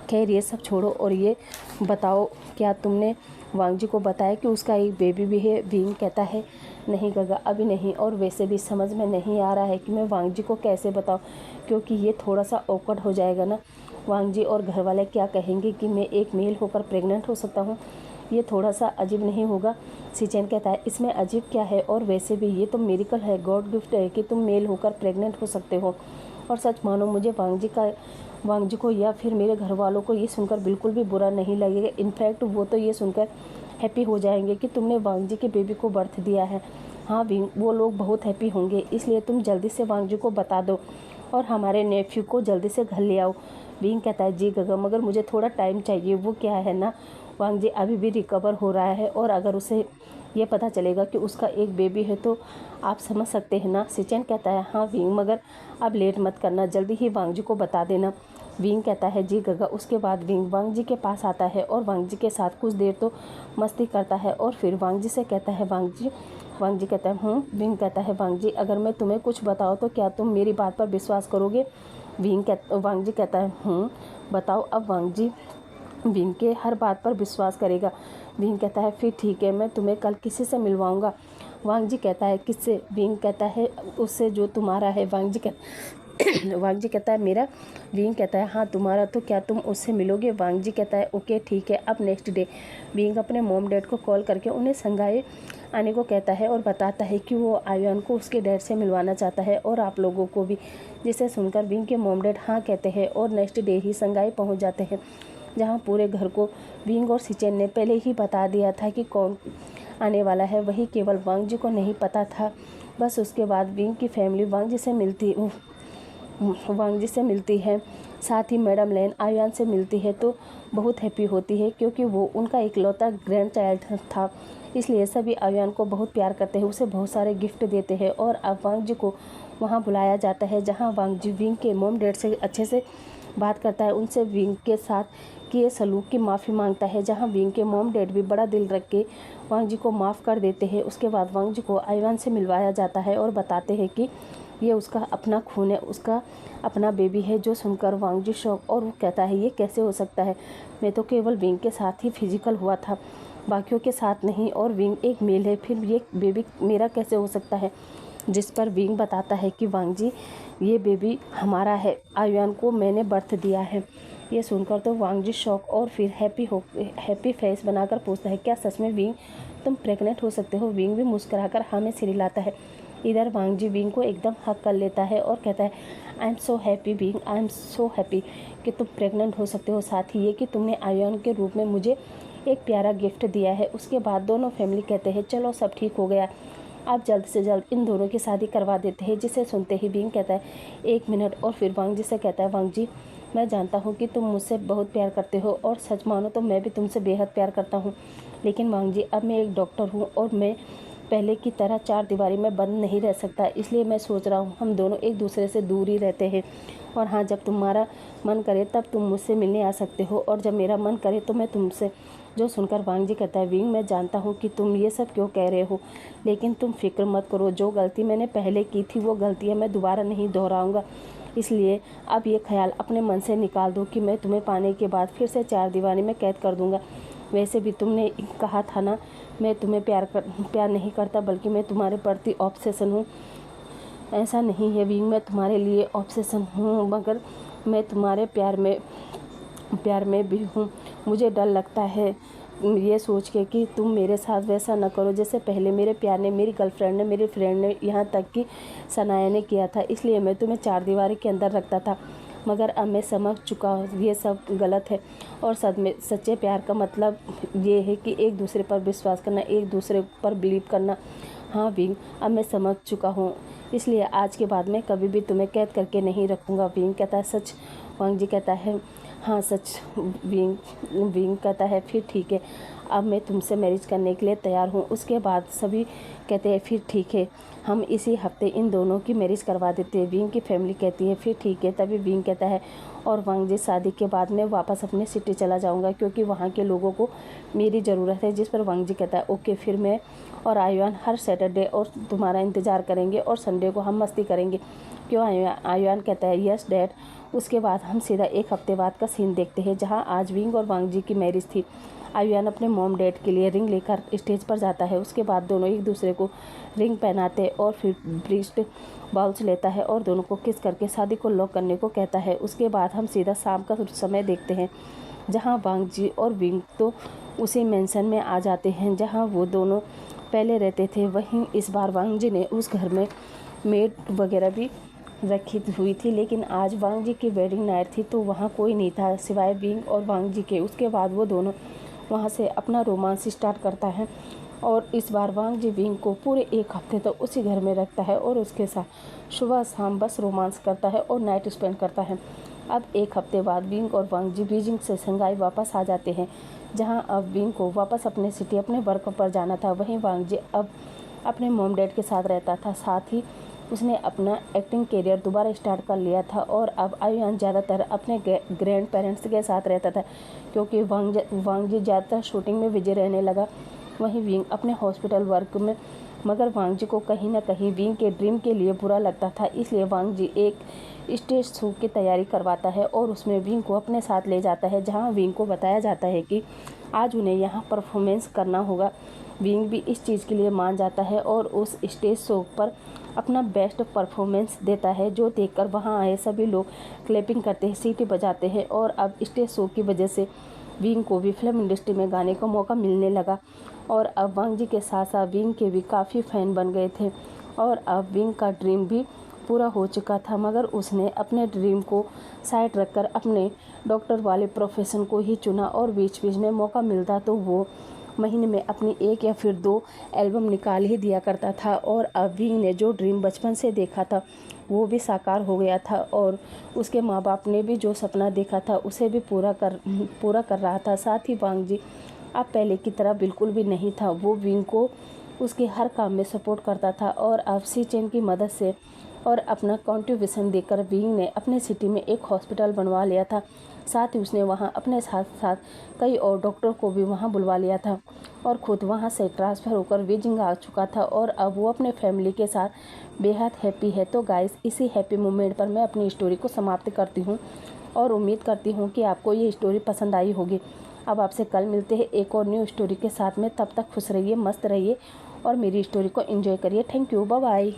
Speaker 1: खैर ये सब छोड़ो और ये बताओ क्या तुमने वांग जी को बताया कि उसका एक बेबी भी है। विंग कहता है नहीं गगा अभी नहीं, और वैसे भी समझ में नहीं आ रहा है कि मैं वांग जी को कैसे बताऊं, क्योंकि ये थोड़ा सा ऑकवर्ड हो जाएगा ना। वांग जी और घर वाले क्या कहेंगे कि मैं एक मेल होकर प्रेग्नेंट हो सकता हूँ, ये थोड़ा सा अजीब नहीं होगा। सिचेन कहता है इसमें अजीब क्या है, और वैसे भी ये तो मिरेकल है, गॉड गिफ्ट है कि तुम मेल होकर प्रेग्नेंट हो सकते हो। और सच मानो मुझे वांग जी को या फिर मेरे घर वालों को ये सुनकर बिल्कुल भी बुरा नहीं लगेगा। इनफैक्ट वो तो ये सुनकर हैप्पी हो जाएंगे कि तुमने वांग जी के बेबी को बर्थ दिया है। हाँ विंग, वो लोग बहुत हैप्पी होंगे, इसलिए तुम जल्दी से वांग जी को बता दो और हमारे नेफ्यू को जल्दी से घर ले आओ। विंग कहता है जी गगा, मगर मुझे थोड़ा टाइम चाहिए। वो क्या है ना, वांग जी अभी भी रिकवर हो रहा है और अगर उसे ये पता चलेगा कि उसका एक बेबी है तो आप समझ सकते हैं ना। सिचेन कहता है हाँ विंग, मगर अब लेट मत करना, जल्दी ही वांग जी को बता देना। विंग कहता है जी गगा। उसके बाद विंग वांग जी के पास आता है और वांग जी के साथ कुछ देर तो मस्ती करता है और फिर वांग जी से कहता है वांग जी कहता है विंग कहता है वांग जी, अगर मैं तुम्हें कुछ बताऊँ तो क्या तुम मेरी बात पर विश्वास करोगे? वांग जी कहता है बताओ। अब वांग जी विंग के हर बात पर विश्वास करेगा। विंग कहता है फिर ठीक है, मैं तुम्हें कल किसी से मिलवाऊंगा। वांग जी कहता है किससे? विंग कहता है उससे जो तुम्हारा है। वांग जी कहता है मेरा? विंग कहता है हाँ तुम्हारा, तो क्या तुम उससे मिलोगे? वांग जी कहता है ओके ठीक है। अब नेक्स्ट डे विंग अपने मॉम डैड को कॉल करके उन्हें संघाई आने को कहता है और बताता है कि वो आयुन को उसके डैड से मिलवाना चाहता है और आप लोगों को भी, जिसे सुनकर विंग के मॉम डैड हाँ कहते हैं और नेक्स्ट डे ही संघाई पहुँच जाते हैं, जहाँ पूरे घर को विंग और सिचेन ने पहले ही बता दिया था कि कौन आने वाला है। वही केवल वांग जी को नहीं पता था। बस उसके बाद विंग की फैमिली वांग जी से मिलती है, साथ ही मैडम लेन आयुन से मिलती है तो बहुत हैप्पी होती है क्योंकि वो उनका इकलौता ग्रैंड चाइल्ड था। इसलिए सभी आयुन को बहुत प्यार करते हैं, उसे बहुत सारे गिफ्ट देते हैं और अब वांग जी को वहाँ बुलाया जाता है, जहाँ वांग जी विंग के मॉम डैड से अच्छे से बात करता है, उनसे विंग के साथ किए सलूक की माफ़ी मांगता है, जहाँ विंग के मॉम डैड भी बड़ा दिल रख के वांग जी को माफ़ कर देते हैं। उसके बाद वांग जी को आयुन से मिलवाया जाता है और बताते हैं कि ये उसका अपना खून है, उसका अपना बेबी है। जो सुनकर वांग जी शॉक, और वो कहता है ये कैसे हो सकता है, मैं तो केवल विंग के साथ ही फिजिकल हुआ था, बाकियों के साथ नहीं, और विंग एक मेल है, फिर ये बेबी मेरा कैसे हो सकता है? जिस पर विंग बताता है कि वांग जी ये बेबी हमारा है, आयुन को मैंने बर्थ दिया है। ये सुनकर तो वांग जी शॉक और फिर हैप्पी फेस बनाकर पूछता है क्या सच में विंग तुम प्रेग्नेंट हो सकते हो? विंग भी मुस्कुराकर हाँ में सिर हिलाता है। इधर वांग जी विंग को एकदम हक कर लेता है और कहता है I am so happy wing, I am so happy कि तुम प्रेग्नेंट हो सकते हो, साथ ही ये कि तुमने आयुन के रूप में मुझे एक प्यारा गिफ्ट दिया है। उसके बाद दोनों फैमिली कहते हैं चलो सब ठीक हो गया, आप जल्द से जल्द इन दोनों की शादी करवा देते हैं। जिसे सुनते ही विंग कहता है एक मिनट, और फिर वांग जी से कहता है वांग जी मैं जानता हूँ कि तुम मुझसे बहुत प्यार करते हो और सच मानो तो मैं भी तुमसे बेहद प्यार करता हूँ, लेकिन वांग जी अब मैं एक डॉक्टर हूँ और मैं पहले की तरह चार दीवारी में बंद नहीं रह सकता, इसलिए मैं सोच रहा हूँ हम दोनों एक दूसरे से दूर ही रहते हैं। और हाँ, जब तुम्हारा मन करे तब तुम मुझसे मिलने आ सकते हो और जब मेरा मन करे तो मैं तुमसे। जो सुनकर वांग जी कहता है विंग मैं जानता हूँ कि तुम ये सब क्यों कह रहे हो, लेकिन तुम फिक्र मत करो, जो गलती मैंने पहले की थी वो गलतियाँ मैं दोबारा नहीं दोहराऊँगा, इसलिए अब ये ख्याल अपने मन से निकाल दो कि मैं तुम्हें पाने के बाद फिर से चार दीवारी में कैद कर दूँगा। वैसे भी तुमने कहा था ना मैं तुम्हें प्यार नहीं करता बल्कि मैं तुम्हारे प्रति ऑब्सेशन हूँ। ऐसा नहीं है विंग, मैं तुम्हारे लिए ऑब्सेशन हूँ, मगर मैं तुम्हारे प्यार में भी हूँ। मुझे डर लगता है ये सोच के कि तुम मेरे साथ वैसा न करो जैसे पहले मेरे प्यार ने, मेरी गर्लफ्रेंड ने, मेरे फ्रेंड ने, यहाँ तक कि सनाया ने किया था, इसलिए मैं तुम्हें चार दीवारी के अंदर रखता था। मगर अब मैं समझ चुका हूँ ये सब गलत है और सच्चे प्यार का मतलब ये है कि एक दूसरे पर विश्वास करना, एक दूसरे पर बिलीव करना। हाँ विंग, अब मैं समझ चुका हूँ, इसलिए आज के बाद मैं कभी भी तुम्हें कैद करके नहीं रखूँगा। विंग कहता है सच? वांग जी कहता है हाँ सच। विंग कहता है फिर ठीक है, अब मैं तुमसे मैरिज करने के लिए तैयार हूँ। उसके बाद सभी कहते हैं फिर ठीक है, हम इसी हफ्ते इन दोनों की मैरिज करवा देते हैं। विंग की फैमिली कहती है फिर ठीक है। तभी विंग कहता है और वांग जी शादी के बाद मैं वापस अपने सिटी चला जाऊँगा क्योंकि वहाँ के लोगों को मेरी ज़रूरत है। जिस पर वांग जी कहता है ओके, फिर मैं और आयुन हर सैटरडे और तुम्हारा इंतज़ार करेंगे और संडे को हम मस्ती करेंगे। क्यों? आयुन कहता है यस डैड। उसके बाद हम सीधा एक हफ्ते बाद का सीन देखते हैं जहाँ आज विंग और वांग जी की मैरिज थी। आयुन अपने मॉम डैड के लिए रिंग लेकर स्टेज पर जाता है। उसके बाद दोनों एक दूसरे को रिंग पहनाते और फिर ब्रीस्ट बाउल्स लेता है और दोनों को किस करके शादी को लॉक करने को कहता है। उसके बाद हम सीधा शाम का समय देखते हैं जहाँ वांग जी और विंग तो उसी मेंशन में आ जाते हैं जहाँ वो दोनों पहले रहते थे। वहीं इस बार वांग जी ने उस घर में मेड वगैरह भी रखी हुई थी, लेकिन आज वांग जी की वेडिंग नाइट थी तो वहाँ कोई नहीं था सिवाय विंग और वांग जी के। उसके बाद वो दोनों वहाँ से अपना रोमांस स्टार्ट करता है। और इस बार वांग जी विंग को पूरे 1 हफ्ते तक उसी घर में रखता है और उसके साथ सुबह शाम बस रोमांस करता है और नाइट स्पेंड करता है। अब 1 हफ्ते बाद विंग और वांग जी बीजिंग से शंघाई वापस आ जाते हैं, जहां अब विंग को वापस अपने सिटी अपने वर्क पर जाना था। वहीं वांग जी अब अपने मॉम डैड के साथ रहता था, साथ ही उसने अपना एक्टिंग करियर दोबारा स्टार्ट कर लिया था। और अब आयुआन ज़्यादातर अपने ग्रैंड पेरेंट्स के साथ रहता था, क्योंकि वांग जी ज़्यादातर शूटिंग में बिजी रहने लगा। वहीं विंग अपने हॉस्पिटल वर्क में, मगर वांग जी को कहीं ना कहीं विंग के ड्रीम के लिए बुरा लगता था। इसलिए वांग जी एक स्टेज शो की तैयारी करवाता है और उसमें विंग को अपने साथ ले जाता है, जहां विंग को बताया जाता है कि आज उन्हें यहां परफॉर्मेंस करना होगा। विंग भी इस चीज़ के लिए मान जाता है और उस स्टेज शो पर अपना बेस्ट परफॉर्मेंस देता है, जो देखकर वहां आए सभी लोग क्लैपिंग करते हैं, सीटी बजाते हैं। और अब स्टेज शो की वजह से विंग को भी फिल्म इंडस्ट्री में गाने का मौका मिलने लगा। और अब वांग जी के साथ साथ विंग के भी काफ़ी फ़ैन बन गए थे और अब विंग का ड्रीम भी पूरा हो चुका था। मगर उसने अपने ड्रीम को साइड रखकर अपने डॉक्टर वाले प्रोफेशन को ही चुना और बीच बीच में मौका मिलता तो वो महीने में अपनी 1 या फिर 2 एल्बम निकाल ही दिया करता था। और अब विंग ने जो ड्रीम बचपन से देखा था वो भी साकार हो गया था और उसके माँ बाप ने भी जो सपना देखा था उसे भी पूरा कर रहा था। साथ ही वांग जी अब पहले की तरह बिल्कुल भी नहीं था, वो विंग को उसके हर काम में सपोर्ट करता था। और अब सी चेन की मदद से और अपना कंट्रीब्यूशन देकर विंग ने अपने सिटी में एक हॉस्पिटल बनवा लिया था। साथ ही उसने वहां अपने साथ साथ कई और डॉक्टर को भी वहां बुलवा लिया था और खुद वहां से ट्रांसफ़र होकर बीजिंग आ चुका था और अब वो अपने फैमिली के साथ बेहद हैप्पी है। तो गाइस, इसी हैप्पी मोमेंट पर मैं अपनी स्टोरी को समाप्त करती हूँ और उम्मीद करती हूँ कि आपको ये स्टोरी पसंद आई होगी। अब आपसे कल मिलते हैं एक और न्यू स्टोरी के साथ में। तब तक खुश रहिए, मस्त रहिए और मेरी स्टोरी को एंजॉय करिए। Thank you, bye bye.